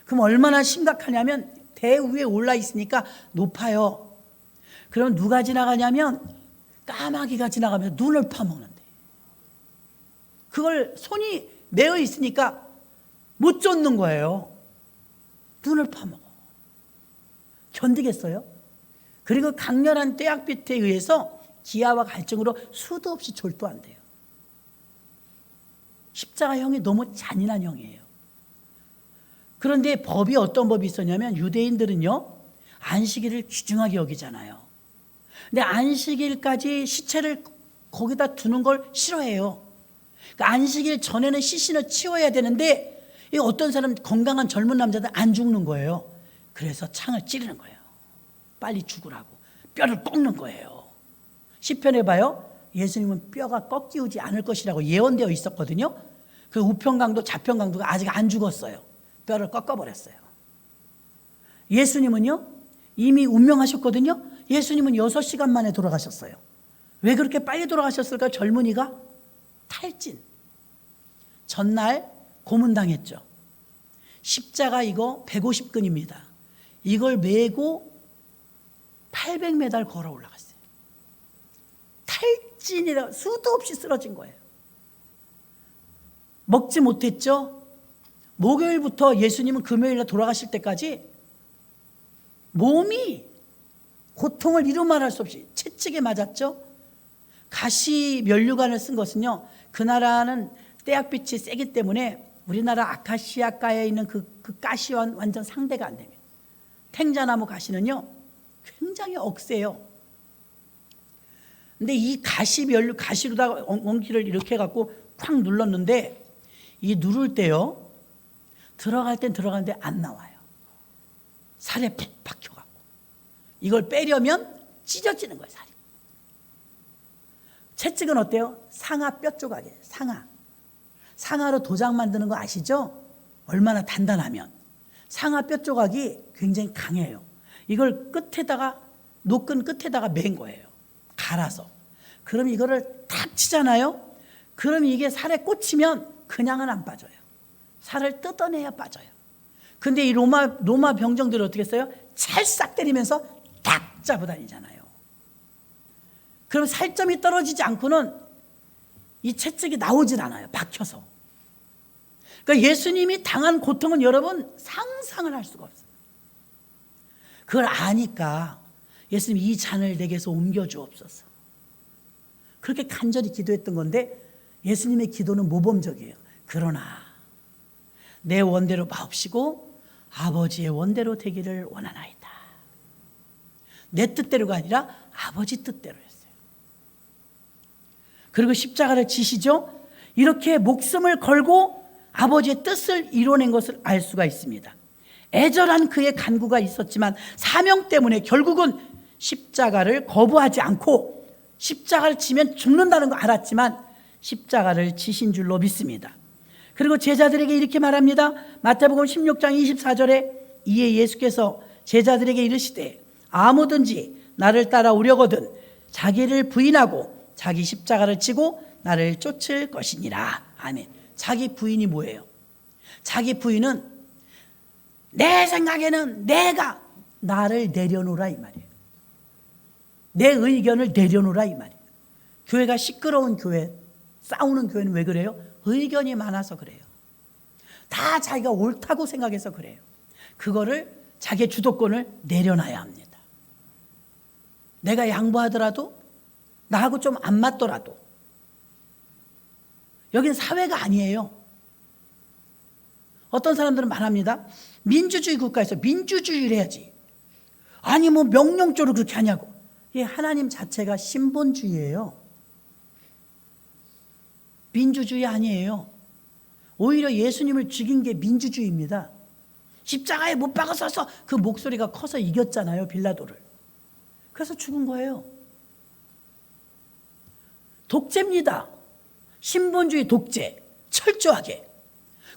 그럼 얼마나 심각하냐면 대 위에 올라 있으니까 높아요. 그럼 누가 지나가냐면 까마귀가 지나가면서 눈을 파먹는데, 그걸 손이 매어 있으니까 못 쫓는 거예요. 눈을 파먹어. 견디겠어요? 그리고 강렬한 떼약빛에 의해서 기아와 갈증으로 수도 없이 졸도한대요. 십자가형이 너무 잔인한 형이에요. 그런데 법이 어떤 법이 있었냐면 유대인들은요 안식일을 귀중하게 여기잖아요. 근데 안식일까지 시체를 거기다 두는 걸 싫어해요. 그러니까 안식일 전에는 시신을 치워야 되는데 어떤 사람 건강한 젊은 남자들 안 죽는 거예요. 그래서 창을 찌르는 거예요. 빨리 죽으라고. 뼈를 꺾는 거예요. 시편에 봐요. 예수님은 뼈가 꺾이지 않을 것이라고 예언되어 있었거든요. 그 우편강도 좌편강도가 아직 안 죽었어요. 뼈를 꺾어버렸어요. 예수님은요 이미 운명하셨거든요. 예수님은 6시간 만에 돌아가셨어요. 왜 그렇게 빨리 돌아가셨을까요? 젊은이가 탈진. 전날 고문당했죠. 십자가 이거 150근입니다. 이걸 메고 800m 걸어 올라갔어요. 탈진이라 수도 없이 쓰러진 거예요. 먹지 못했죠. 목요일부터 예수님은 금요일에 돌아가실 때까지 몸이 고통을 이루 말할 수 없이 채찍에 맞았죠. 가시 면류관을 쓴 것은요 그 나라는 떼약빛이 세기 때문에 우리나라 아카시아가에 있는 그 가시와 완전 상대가 안 됩니다. 탱자나무 가시는요 굉장히 억세요. 근데 이 가시로다가 엉키를 이렇게 해갖고 콱 눌렀는데 이 누를 때요 들어갈 땐 들어가는데 안 나와요. 살에 푹 박혀갖고 이걸 빼려면 찢어지는 거예요. 살이. 채찍은 어때요? 상하 뼈 조각이에요. 상하로 도장 만드는 거 아시죠? 얼마나 단단하면. 상하 뼈 조각이 굉장히 강해요. 이걸 끝에다가 노끈 끝에다가 맨 거예요. 갈아서. 그럼 이거를 탁 치잖아요. 그럼 이게 살에 꽂히면 그냥은 안 빠져요. 살을 뜯어내야 빠져요. 근데 이 로마 병정들이 어떻게 했어요? 찰싹 때리면서 딱 잡아다니잖아요. 그럼 살점이 떨어지지 않고는 이 채찍이 나오질 않아요. 박혀서. 그러니까 예수님이 당한 고통은 여러분 상상을 할 수가 없어요. 그걸 아니까 예수님 이 잔을 내게서 옮겨주옵소서. 그렇게 간절히 기도했던 건데 예수님의 기도는 모범적이에요. 그러나 내 원대로 마옵시고 아버지의 원대로 되기를 원하나이다. 내 뜻대로가 아니라 아버지 뜻대로 했어요. 그리고 십자가를 지시죠. 이렇게 목숨을 걸고 아버지의 뜻을 이뤄낸 것을 알 수가 있습니다. 애절한 그의 간구가 있었지만 사명 때문에 결국은 십자가를 거부하지 않고 십자가를 지면 죽는다는 거 알았지만 십자가를 지신 줄로 믿습니다. 그리고 제자들에게 이렇게 말합니다. 마태복음 16장 24절에 이에 예수께서 제자들에게 이르시되 아무든지 나를 따라오려거든 자기를 부인하고 자기 십자가를 지고 나를 쫓을 것이니라. 아멘. 자기 부인이 뭐예요? 자기 부인은 내 생각에는 내가 나를 내려놓으라 이 말이에요. 내 의견을 내려놓으라 이 말이에요. 교회가 시끄러운 교회, 싸우는 교회는 왜 그래요? 의견이 많아서 그래요. 다 자기가 옳다고 생각해서 그래요. 그거를 자기의 주도권을 내려놔야 합니다. 내가 양보하더라도 나하고 좀 안 맞더라도 여기는 사회가 아니에요. 어떤 사람들은 말합니다. 민주주의 국가에서 민주주의를 해야지. 아니 뭐 명령적으로 그렇게 하냐고. 이 하나님 자체가 신본주의예요. 민주주의 아니에요. 오히려 예수님을 죽인 게 민주주의입니다. 십자가에 못 박아서서 그 목소리가 커서 이겼잖아요, 빌라도를. 그래서 죽은 거예요. 독재입니다. 신본주의 독재, 철저하게.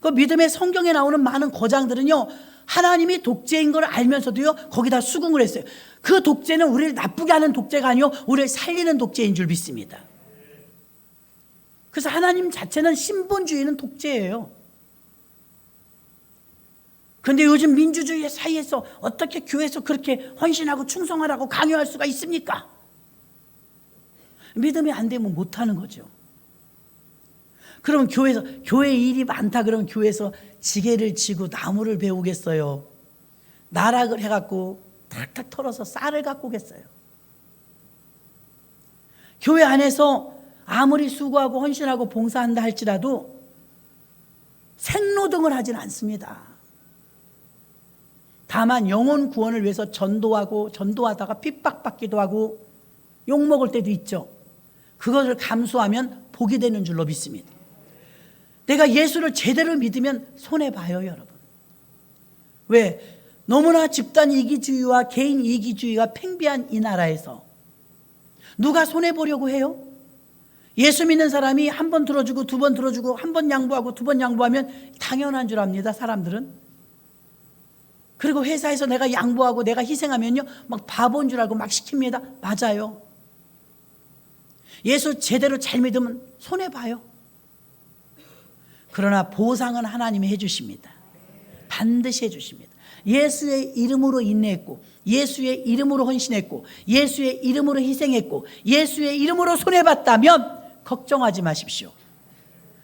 그 믿음의 성경에 나오는 많은 거장들은요, 하나님이 독재인 걸 알면서도요, 거기다 수긍을 했어요. 그 독재는 우리를 나쁘게 하는 독재가 아니요, 우리를 살리는 독재인 줄 믿습니다. 그래서 하나님 자체는 신본주의는 독재예요. 그런데 요즘 민주주의 사이에서 어떻게 교회에서 그렇게 헌신하고 충성하라고 강요할 수가 있습니까? 믿음이 안 되면 못하는 거죠. 그러면 교회 일이 많다 그러면 교회에서 지게를 지고 나무를 베우겠어요? 나락을 해갖고 탁탁 털어서 쌀을 갖고 오겠어요? 교회 안에서 아무리 수고하고 헌신하고 봉사한다 할지라도 생노동을 하진 않습니다. 다만 영혼 구원을 위해서 전도하다가 핍박받기도 하고 욕먹을 때도 있죠. 그것을 감수하면 복이 되는 줄로 믿습니다. 내가 예수를 제대로 믿으면 손해봐요, 여러분. 왜? 너무나 집단 이기주의와 개인 이기주의가 팽배한 이 나라에서 누가 손해보려고 해요? 예수 믿는 사람이 한 번 들어주고 두 번 들어주고 한 번 양보하고 두 번 양보하면 당연한 줄 압니다, 사람들은. 그리고 회사에서 내가 양보하고 내가 희생하면요, 막 바보인 줄 알고 막 시킵니다. 맞아요. 예수 제대로 잘 믿으면 손해봐요. 그러나 보상은 하나님이 해주십니다. 반드시 해주십니다. 예수의 이름으로 인내했고, 예수의 이름으로 헌신했고, 예수의 이름으로 희생했고, 예수의 이름으로 손해봤다면 걱정하지 마십시오.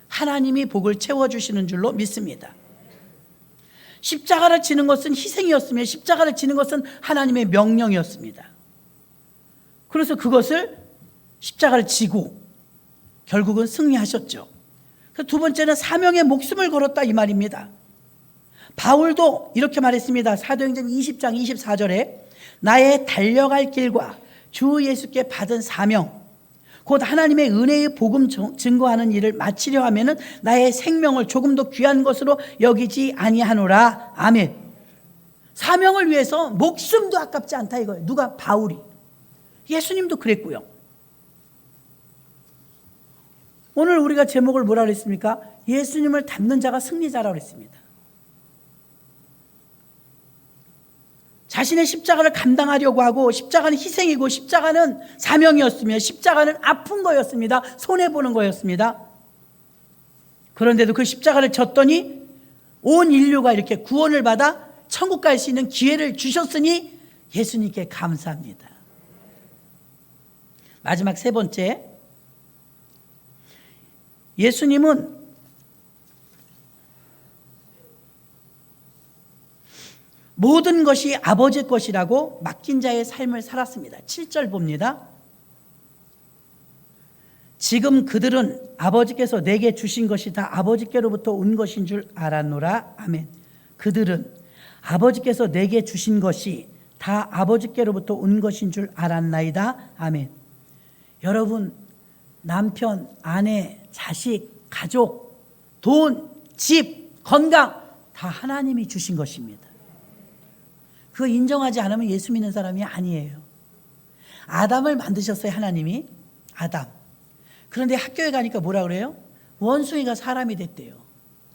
하나님이 복을 채워주시는 줄로 믿습니다. 십자가를 지는 것은 희생이었으며 십자가를 지는 것은 하나님의 명령이었습니다. 그래서 그것을 십자가를 지고 결국은 승리하셨죠. 두 번째는 사명의 목숨을 걸었다 이 말입니다. 바울도 이렇게 말했습니다. 사도행전 20장 24절에 나의 달려갈 길과 주 예수께 받은 사명 곧 하나님의 은혜의 복음 증거하는 일을 마치려 하면은 나의 생명을 조금 더 귀한 것으로 여기지 아니하노라. 아멘. 사명을 위해서 목숨도 아깝지 않다 이거예요. 누가? 바울이. 예수님도 그랬고요. 오늘 우리가 제목을 뭐라 그랬습니까? 예수님을 닮는 자가 승리자라고 그랬습니다. 자신의 십자가를 감당하려고 하고 십자가는 희생이고 십자가는 사명이었으며 십자가는 아픈 거였습니다. 손해보는 거였습니다. 그런데도 그 십자가를 졌더니 온 인류가 이렇게 구원을 받아 천국 갈 수 있는 기회를 주셨으니 예수님께 감사합니다. 마지막 세 번째, 예수님은 모든 것이 아버지 것이라고 맡긴 자의 삶을 살았습니다. 7절 봅니다. 지금 그들은 아버지께서 내게 주신 것이 다 아버지께로부터 온 것인 줄 알았노라. 아멘. 그들은 아버지께서 내게 주신 것이 다 아버지께로부터 온 것인 줄 알았나이다. 아멘. 여러분, 남편, 아내, 자식, 가족, 돈, 집, 건강 다 하나님이 주신 것입니다. 그거 인정하지 않으면 예수 믿는 사람이 아니에요. 아담을 만드셨어요, 하나님이. 아담. 그런데 학교에 가니까 뭐라 그래요? 원숭이가 사람이 됐대요.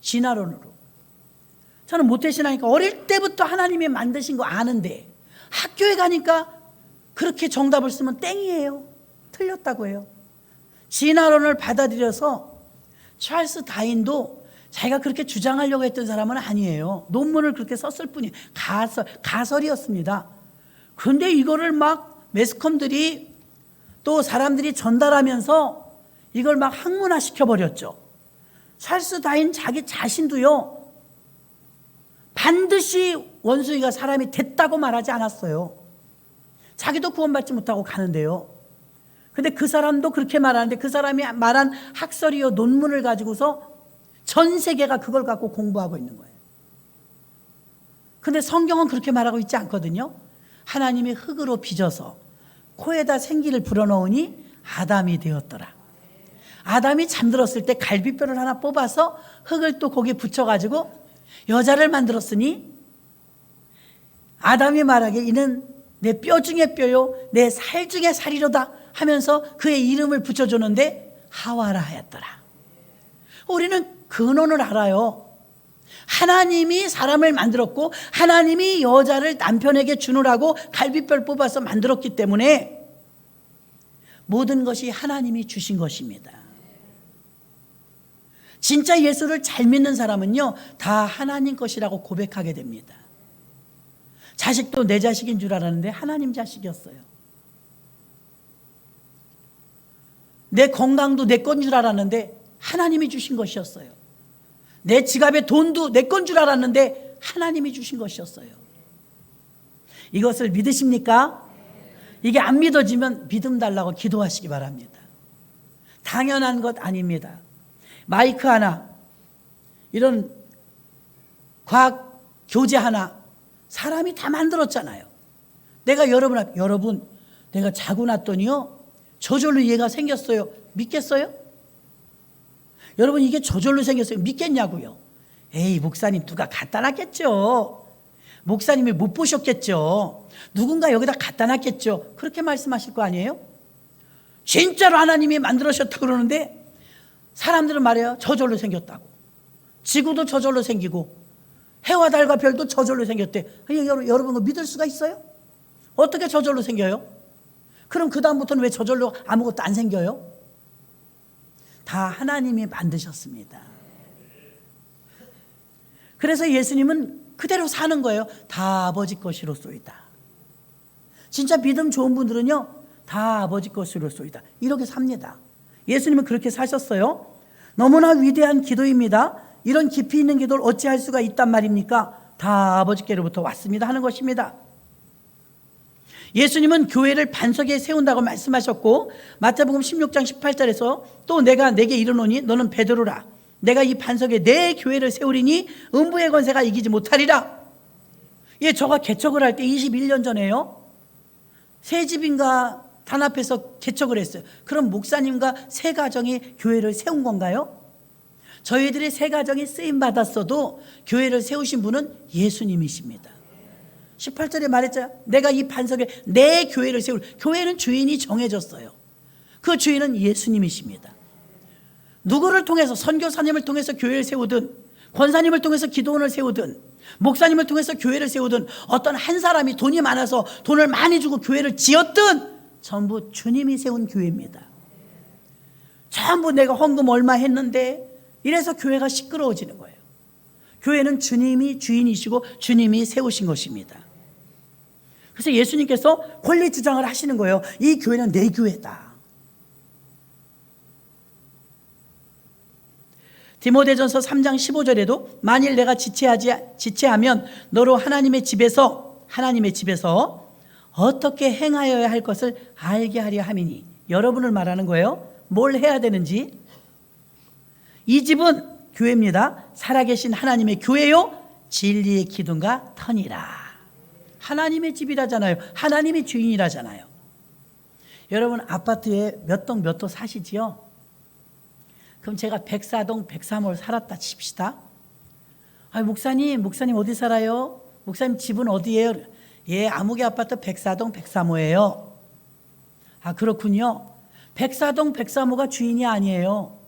진화론으로. 저는 모태신앙이니까 어릴 때부터 하나님이 만드신 거 아는데 학교에 가니까 그렇게 정답을 쓰면 땡이에요. 틀렸다고 해요. 진화론을 받아들여서 찰스 다윈도 자기가 그렇게 주장하려고 했던 사람은 아니에요. 논문을 그렇게 썼을 뿐이에요. 가설이었습니다. 그런데 이거를 막 매스컴들이 또 사람들이 전달하면서 이걸 막 학문화 시켜버렸죠. 찰스 다윈 자기 자신도요, 반드시 원숭이가 사람이 됐다고 말하지 않았어요. 자기도 구원받지 못하고 가는데요. 근데 그 사람도 그렇게 말하는데 그 사람이 말한 학설이요 논문을 가지고서 전 세계가 그걸 갖고 공부하고 있는 거예요. 근데 성경은 그렇게 말하고 있지 않거든요. 하나님이 흙으로 빚어서 코에다 생기를 불어넣으니 아담이 되었더라. 아담이 잠들었을 때 갈비뼈를 하나 뽑아서 흙을 또 거기에 붙여가지고 여자를 만들었으니 아담이 말하기에 이는 내 뼈 중에 뼈요 내 살 중에 살이로다 하면서 그의 이름을 붙여줬는데 하와라 하였더라. 우리는 근원을 알아요. 하나님이 사람을 만들었고 하나님이 여자를 남편에게 주느라고 갈비뼈를 뽑아서 만들었기 때문에 모든 것이 하나님이 주신 것입니다. 진짜 예수를 잘 믿는 사람은요, 다 하나님 것이라고 고백하게 됩니다. 자식도 내 자식인 줄 알았는데 하나님 자식이었어요. 내 건강도 내 건 줄 알았는데 하나님이 주신 것이었어요. 내 지갑의 돈도 내 건 줄 알았는데 하나님이 주신 것이었어요. 이것을 믿으십니까? 이게 안 믿어지면 믿음 달라고 기도하시기 바랍니다. 당연한 것 아닙니다. 마이크 하나, 이런 과학 교재 하나 사람이 다 만들었잖아요. 내가 여러분 내가 자고 났더니요 저절로 얘가 생겼어요. 믿겠어요? 여러분 이게 저절로 생겼어요. 믿겠냐고요? 에이, 목사님 누가 갖다 놨겠죠. 목사님이 못 보셨겠죠. 누군가 여기다 갖다 놨겠죠. 그렇게 말씀하실 거 아니에요? 진짜로 하나님이 만들으셨다고 그러는데 사람들은 말해요. 저절로 생겼다고. 지구도 저절로 생기고 해와 달과 별도 저절로 생겼대. 여러분 그거 믿을 수가 있어요? 어떻게 저절로 생겨요? 그럼 그 다음부터는 왜 저절로 아무것도 안 생겨요? 다 하나님이 만드셨습니다. 그래서 예수님은 그대로 사는 거예요. 다 아버지 것이로소이다. 진짜 믿음 좋은 분들은요 다 아버지 것이로소이다. 이렇게 삽니다. 예수님은 그렇게 사셨어요. 너무나 위대한 기도입니다. 이런 깊이 있는 기도를 어찌할 수가 있단 말입니까? 다 아버지께로부터 왔습니다 하는 것입니다. 예수님은 교회를 반석에 세운다고 말씀하셨고 마태복음 16장 18절에서 또 내가 내게 이르노니 너는 베드로라. 내가 이 반석에 내 교회를 세우리니 음부의 권세가 이기지 못하리라. 예, 저가 개척을 할 때 21년 전에요. 새 집인가 단합해서 개척을 했어요. 그럼 목사님과 세 가정이 교회를 세운 건가요? 저희들이 세 가정이 쓰임 받았어도 교회를 세우신 분은 예수님이십니다. 18절에 말했죠. 내가 이 반석에 내 교회를 세울. 교회는 주인이 정해졌어요. 그 주인은 예수님이십니다. 누구를 통해서 선교사님을 통해서 교회를 세우든 권사님을 통해서 기도원을 세우든 목사님을 통해서 교회를 세우든 어떤 한 사람이 돈이 많아서 돈을 많이 주고 교회를 지었든 전부 주님이 세운 교회입니다. 전부 내가 헌금 얼마 했는데 이래서 교회가 시끄러워지는 거예요. 교회는 주님이 주인이시고 주님이 세우신 것입니다. 그래서 예수님께서 권리 주장을 하시는 거예요. 이 교회는 내 교회다. 디모데전서 3장 15절에도 만일 내가 지체하면 너로 하나님의 집에서 어떻게 행하여야 할 것을 알게 하려 함이니, 여러분을 말하는 거예요. 뭘 해야 되는지. 이 집은 교회입니다. 살아계신 하나님의 교회요 진리의 기둥과 터니라. 하나님의 집이라잖아요. 하나님이 주인이라잖아요. 여러분 아파트에 몇 동 몇 호 사시지요? 그럼 제가 104동 103호를 살았다 칩시다. 목사님 어디 살아요? 목사님 집은 어디예요? 예, 아무개 아파트 104동 103호예요. 그렇군요. 104동 103호가 주인이 아니에요.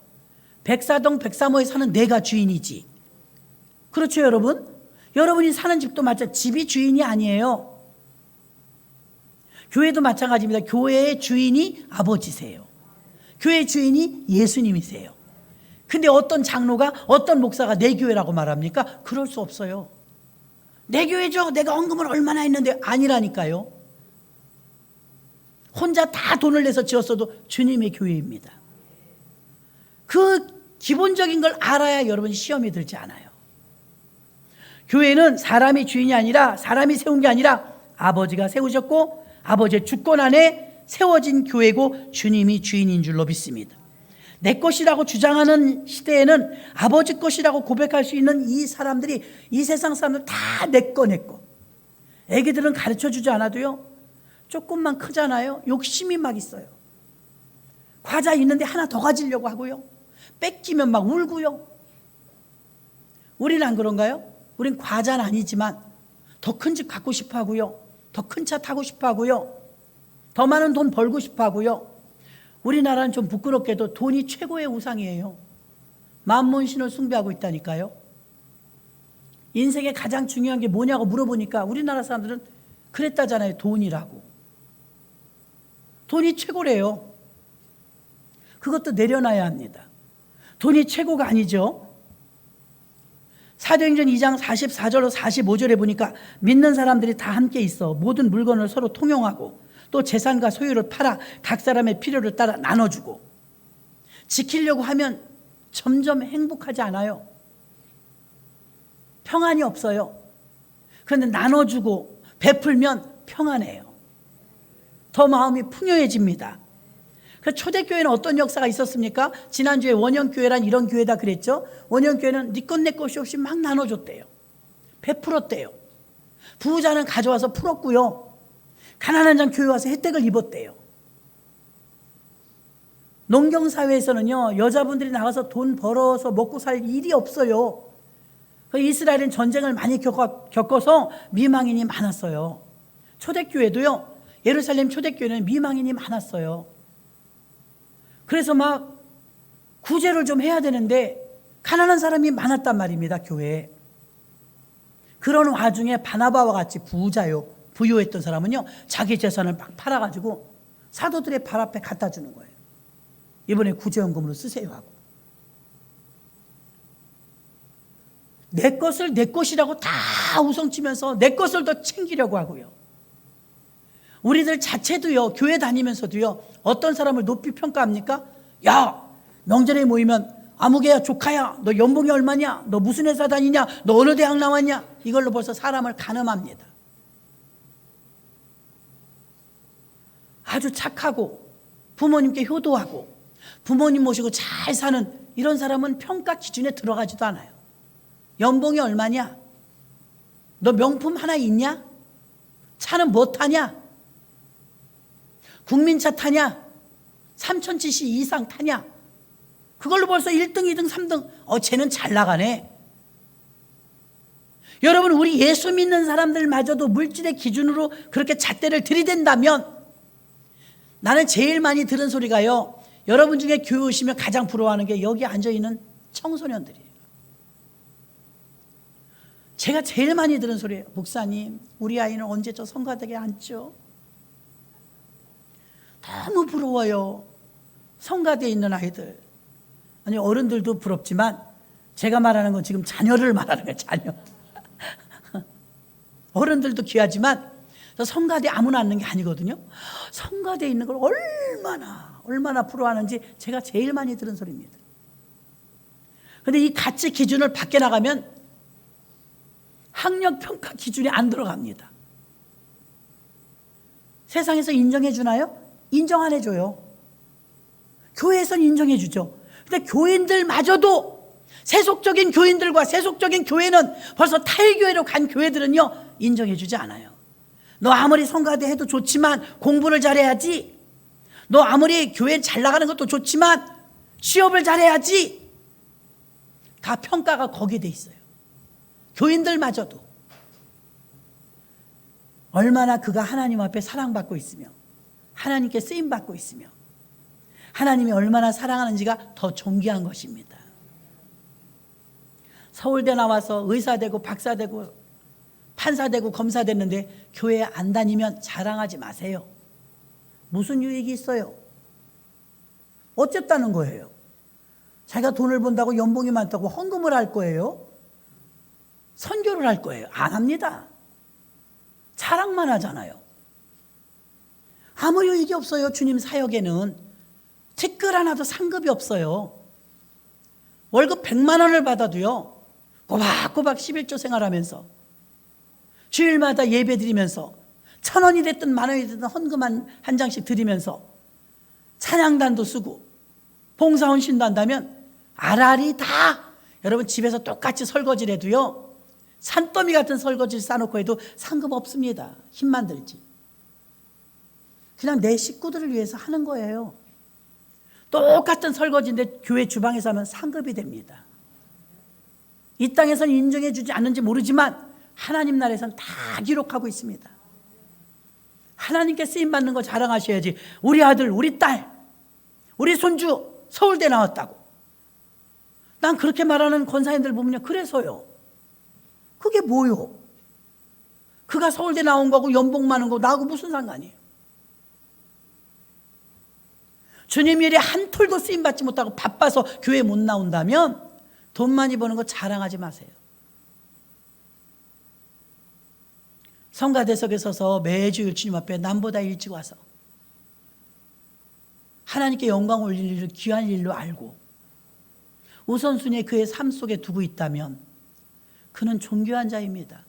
104동 103호에 사는 내가 주인이지. 그렇죠, 여러분? 여러분이 사는 집도 마찬가지. 집이 주인이 아니에요. 교회도 마찬가지입니다. 교회의 주인이 아버지세요. 교회의 주인이 예수님이세요. 근데 어떤 장로가, 어떤 목사가 내 교회라고 말합니까? 그럴 수 없어요. 내 교회죠. 내가 헌금을 얼마나 했는데. 아니라니까요. 혼자 다 돈을 내서 지었어도 주님의 교회입니다. 그 기본적인 걸 알아야 여러분 시험이 들지 않아요. 교회는 사람이 주인이 아니라, 사람이 세운 게 아니라 아버지가 세우셨고 아버지의 주권 안에 세워진 교회고 주님이 주인인 줄로 믿습니다. 내 것이라고 주장하는 시대에는 아버지 것이라고 고백할 수 있는 이 사람들이, 이 세상 사람들 다 내 거, 내 거. 애기들은 가르쳐주지 않아도요, 조금만 크잖아요, 욕심이 막 있어요. 과자 있는데 하나 더 가지려고 하고요, 뺏기면 막 울고요. 우리는 안 그런가요? 우린 과자는 아니지만 더 큰 집 갖고 싶어 하고요, 더 큰 차 타고 싶어 하고요, 더 많은 돈 벌고 싶어 하고요. 우리나라는 좀 부끄럽게도 돈이 최고의 우상이에요. 만문신을 숭배하고 있다니까요. 인생에 가장 중요한 게 뭐냐고 물어보니까 우리나라 사람들은 그랬다잖아요. 돈이라고. 돈이 최고래요. 그것도 내려놔야 합니다. 돈이 최고가 아니죠. 사도행전 2장 44절로 45절에 보니까 믿는 사람들이 다 함께 있어 모든 물건을 서로 통용하고 또 재산과 소유를 팔아 각 사람의 필요를 따라 나눠주고, 지키려고 하면 점점 행복하지 않아요. 평안이 없어요. 그런데 나눠주고 베풀면 평안해요. 더 마음이 풍요해집니다. 그 초대교회는 어떤 역사가 있었습니까? 지난주에 원형교회란 이런 교회다 그랬죠. 원형교회는 네 것 내 것이 없이 막 나눠줬대요. 베풀었대요. 부자는 가져와서 풀었고요, 가난한 자 교회 와서 혜택을 입었대요. 농경사회에서는요, 여자분들이 나가서 돈 벌어서 먹고 살 일이 없어요. 이스라엘은 전쟁을 많이 겪어서 미망인이 많았어요. 초대교회도요, 예루살렘 초대교회는 미망인이 많았어요. 그래서 막 구제를 좀 해야 되는데 가난한 사람이 많았단 말입니다, 교회에. 그런 와중에 바나바와 같이 부유했던 사람은요, 자기 재산을 막 팔아가지고 사도들의 발 앞에 갖다 주는 거예요. 이번에 구제연금으로 쓰세요 하고. 내 것을 내 것이라고 다 우성치면서 내 것을 더 챙기려고 하고요. 우리들 자체도요, 교회 다니면서도요, 어떤 사람을 높이 평가합니까? 야, 명절에 모이면 아무개야, 조카야, 너 연봉이 얼마냐, 너 무슨 회사 다니냐, 너 어느 대학 나왔냐, 이걸로 벌써 사람을 가늠합니다. 아주 착하고 부모님께 효도하고 부모님 모시고 잘 사는 이런 사람은 평가 기준에 들어가지도 않아요. 연봉이 얼마냐? 너 명품 하나 있냐? 차는 뭐 타냐? 국민차 타냐? 3000cc 이상 타냐? 그걸로 벌써 1등, 2등, 3등. 쟤는 잘 나가네. 여러분, 우리 예수 믿는 사람들마저도 물질의 기준으로 그렇게 잣대를 들이댄다면, 나는 제일 많이 들은 소리가요, 여러분 중에 교회 오시면 가장 부러워하는 게 여기 앉아있는 청소년들이에요. 제가 제일 많이 들은 소리예요. 목사님, 우리 아이는 언제 저 성가대에 앉죠? 너무 부러워요. 성가대에 있는 아이들. 아니, 어른들도 부럽지만 제가 말하는 건 지금 자녀를 말하는 거예요. 자녀. 어른들도 귀하지만 성가대 아무나 앉는 게 아니거든요. 성가대에 있는 걸 얼마나 부러워하는지 제가 제일 많이 들은 소리입니다. 그런데 이 가치 기준을 밖에 나가면 학력평가 기준이 안 들어갑니다. 세상에서 인정해 주나요? 인정 안 해줘요. 교회에서는 인정해 주죠. 근데 교인들마저도, 세속적인 교인들과 세속적인 교회는, 벌써 타일교회로 간 교회들은요, 인정해 주지 않아요. 너 아무리 성가대 해도 좋지만 공부를 잘해야지. 너 아무리 교회 잘 나가는 것도 좋지만 취업을 잘해야지. 다 평가가 거기에 돼 있어요. 교인들마저도. 얼마나 그가 하나님 앞에 사랑받고 있으며 하나님께 쓰임받고 있으며 하나님이 얼마나 사랑하는지가 더 존귀한 것입니다. 서울대 나와서 의사 되고 박사 되고 판사 되고 검사 됐는데 교회에 안 다니면 자랑하지 마세요. 무슨 유익이 있어요? 어쨌다는 거예요. 자기가 돈을 번다고 연봉이 많다고 헌금을 할 거예요? 선교를 할 거예요? 안 합니다. 자랑만 하잖아요. 아무 유익이 없어요. 주님 사역에는 티끌 하나도 상급이 없어요. 월급 100만 원을 받아도요, 꼬박꼬박 11조 생활하면서 주일마다 예배 드리면서 1,000원이 됐든 10,000원이 됐든 헌금 한 장씩 드리면서 찬양단도 쓰고 봉사헌신도 한다면 알알이 다 여러분 집에서 똑같이 설거지를 해도요, 산더미 같은 설거지를 싸놓고 해도 상급 없습니다. 힘만 들지. 그냥 내 식구들을 위해서 하는 거예요. 똑같은 설거지인데 교회 주방에서 하면 상급이 됩니다. 이 땅에서는 인정해 주지 않는지 모르지만 하나님 나라에서는 다 기록하고 있습니다. 하나님께 쓰임받는 거 자랑하셔야지. 우리 아들, 우리 딸, 우리 손주 서울대 나왔다고. 난 그렇게 말하는 권사님들 보면요, 그래서요. 그게 뭐요? 그가 서울대 나온 거고 연봉 많은 거 나하고 무슨 상관이에요? 주님 일에 한 톨도 쓰임받지 못하고 바빠서 교회 못 나온다면 돈 많이 버는 거 자랑하지 마세요. 성가대석에 서서 매주 주님 앞에 남보다 일찍 와서 하나님께 영광 올릴 일을 귀한 일로 알고 우선순위에 그의 삶 속에 두고 있다면 그는 존귀한 자입니다.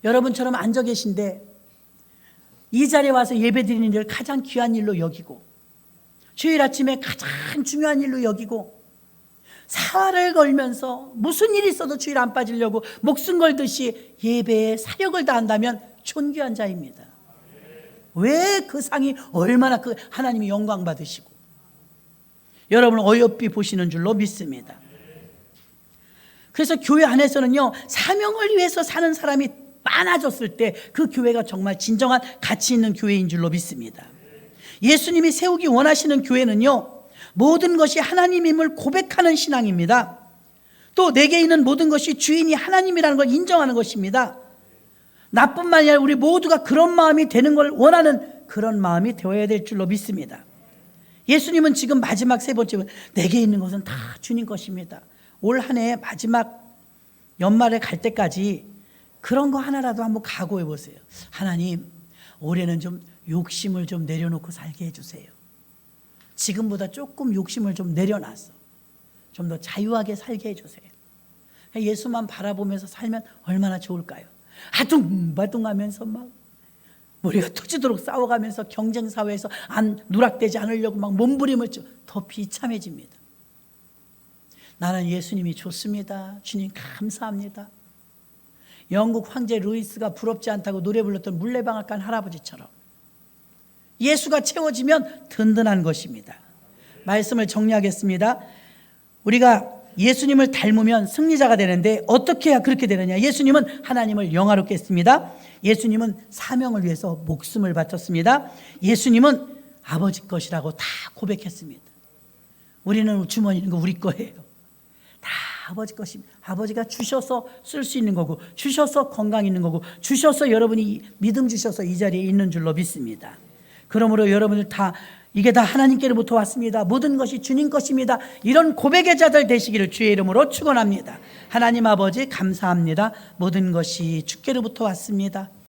여러분처럼 앉아 계신데 이 자리에 와서 예배드리는 일을 가장 귀한 일로 여기고 주일 아침에 가장 중요한 일로 여기고 사활을 걸면서 무슨 일이 있어도 주일 안 빠지려고 목숨 걸듯이 예배에 사력을 다한다면 존귀한 자입니다. 왜 그 상이 얼마나 그 하나님이 영광 받으시고 여러분을 어여삐 보시는 줄로 믿습니다. 그래서 교회 안에서는요, 사명을 위해서 사는 사람이 많아졌을 때 그 교회가 정말 진정한 가치 있는 교회인 줄로 믿습니다. 예수님이 세우기 원하시는 교회는요, 모든 것이 하나님임을 고백하는 신앙입니다. 또 내게 있는 모든 것이 주인이 하나님이라는 걸 인정하는 것입니다. 나뿐만이 아니라 우리 모두가 그런 마음이 되는 걸 원하는 그런 마음이 되어야 될 줄로 믿습니다. 예수님은 지금 마지막 세 번째, 내게 있는 것은 다 주님 것입니다. 올 한 해 마지막 연말에 갈 때까지 그런 거 하나라도 한번 각오해 보세요. 하나님, 올해는 좀 욕심을 좀 내려놓고 살게 해주세요. 지금보다 조금 욕심을 좀 내려놨어. 좀 더 자유하게 살게 해주세요. 예수만 바라보면서 살면 얼마나 좋을까요? 아둥바둥하면서 막 머리가 터지도록 싸워가면서 경쟁사회에서 안 누락되지 않으려고 막 몸부림을 더 비참해집니다. 나는 예수님이 좋습니다. 주님 감사합니다. 영국 황제 루이스가 부럽지 않다고 노래 불렀던 물레방앗 간 할아버지처럼 예수가 채워지면 든든한 것입니다. 말씀을 정리하겠습니다. 우리가 예수님을 닮으면 승리자가 되는데 어떻게 해야 그렇게 되느냐? 예수님은 하나님을 영화롭게 했습니다. 예수님은 사명을 위해서 목숨을 바쳤습니다. 예수님은 아버지 것이라고 다 고백했습니다. 우리는 주머니 있는 거 우리 거예요. 다 아버지 것입니다. 아버지가 주셔서 쓸 수 있는 거고, 주셔서 건강 있는 거고, 주셔서 여러분이 믿음 주셔서 이 자리에 있는 줄로 믿습니다. 그러므로 여러분들 다 이게 다 하나님께로부터 왔습니다. 모든 것이 주님 것입니다. 이런 고백의 자들 되시기를 주의 이름으로 축원합니다. 하나님 아버지 감사합니다. 모든 것이 주께로부터 왔습니다.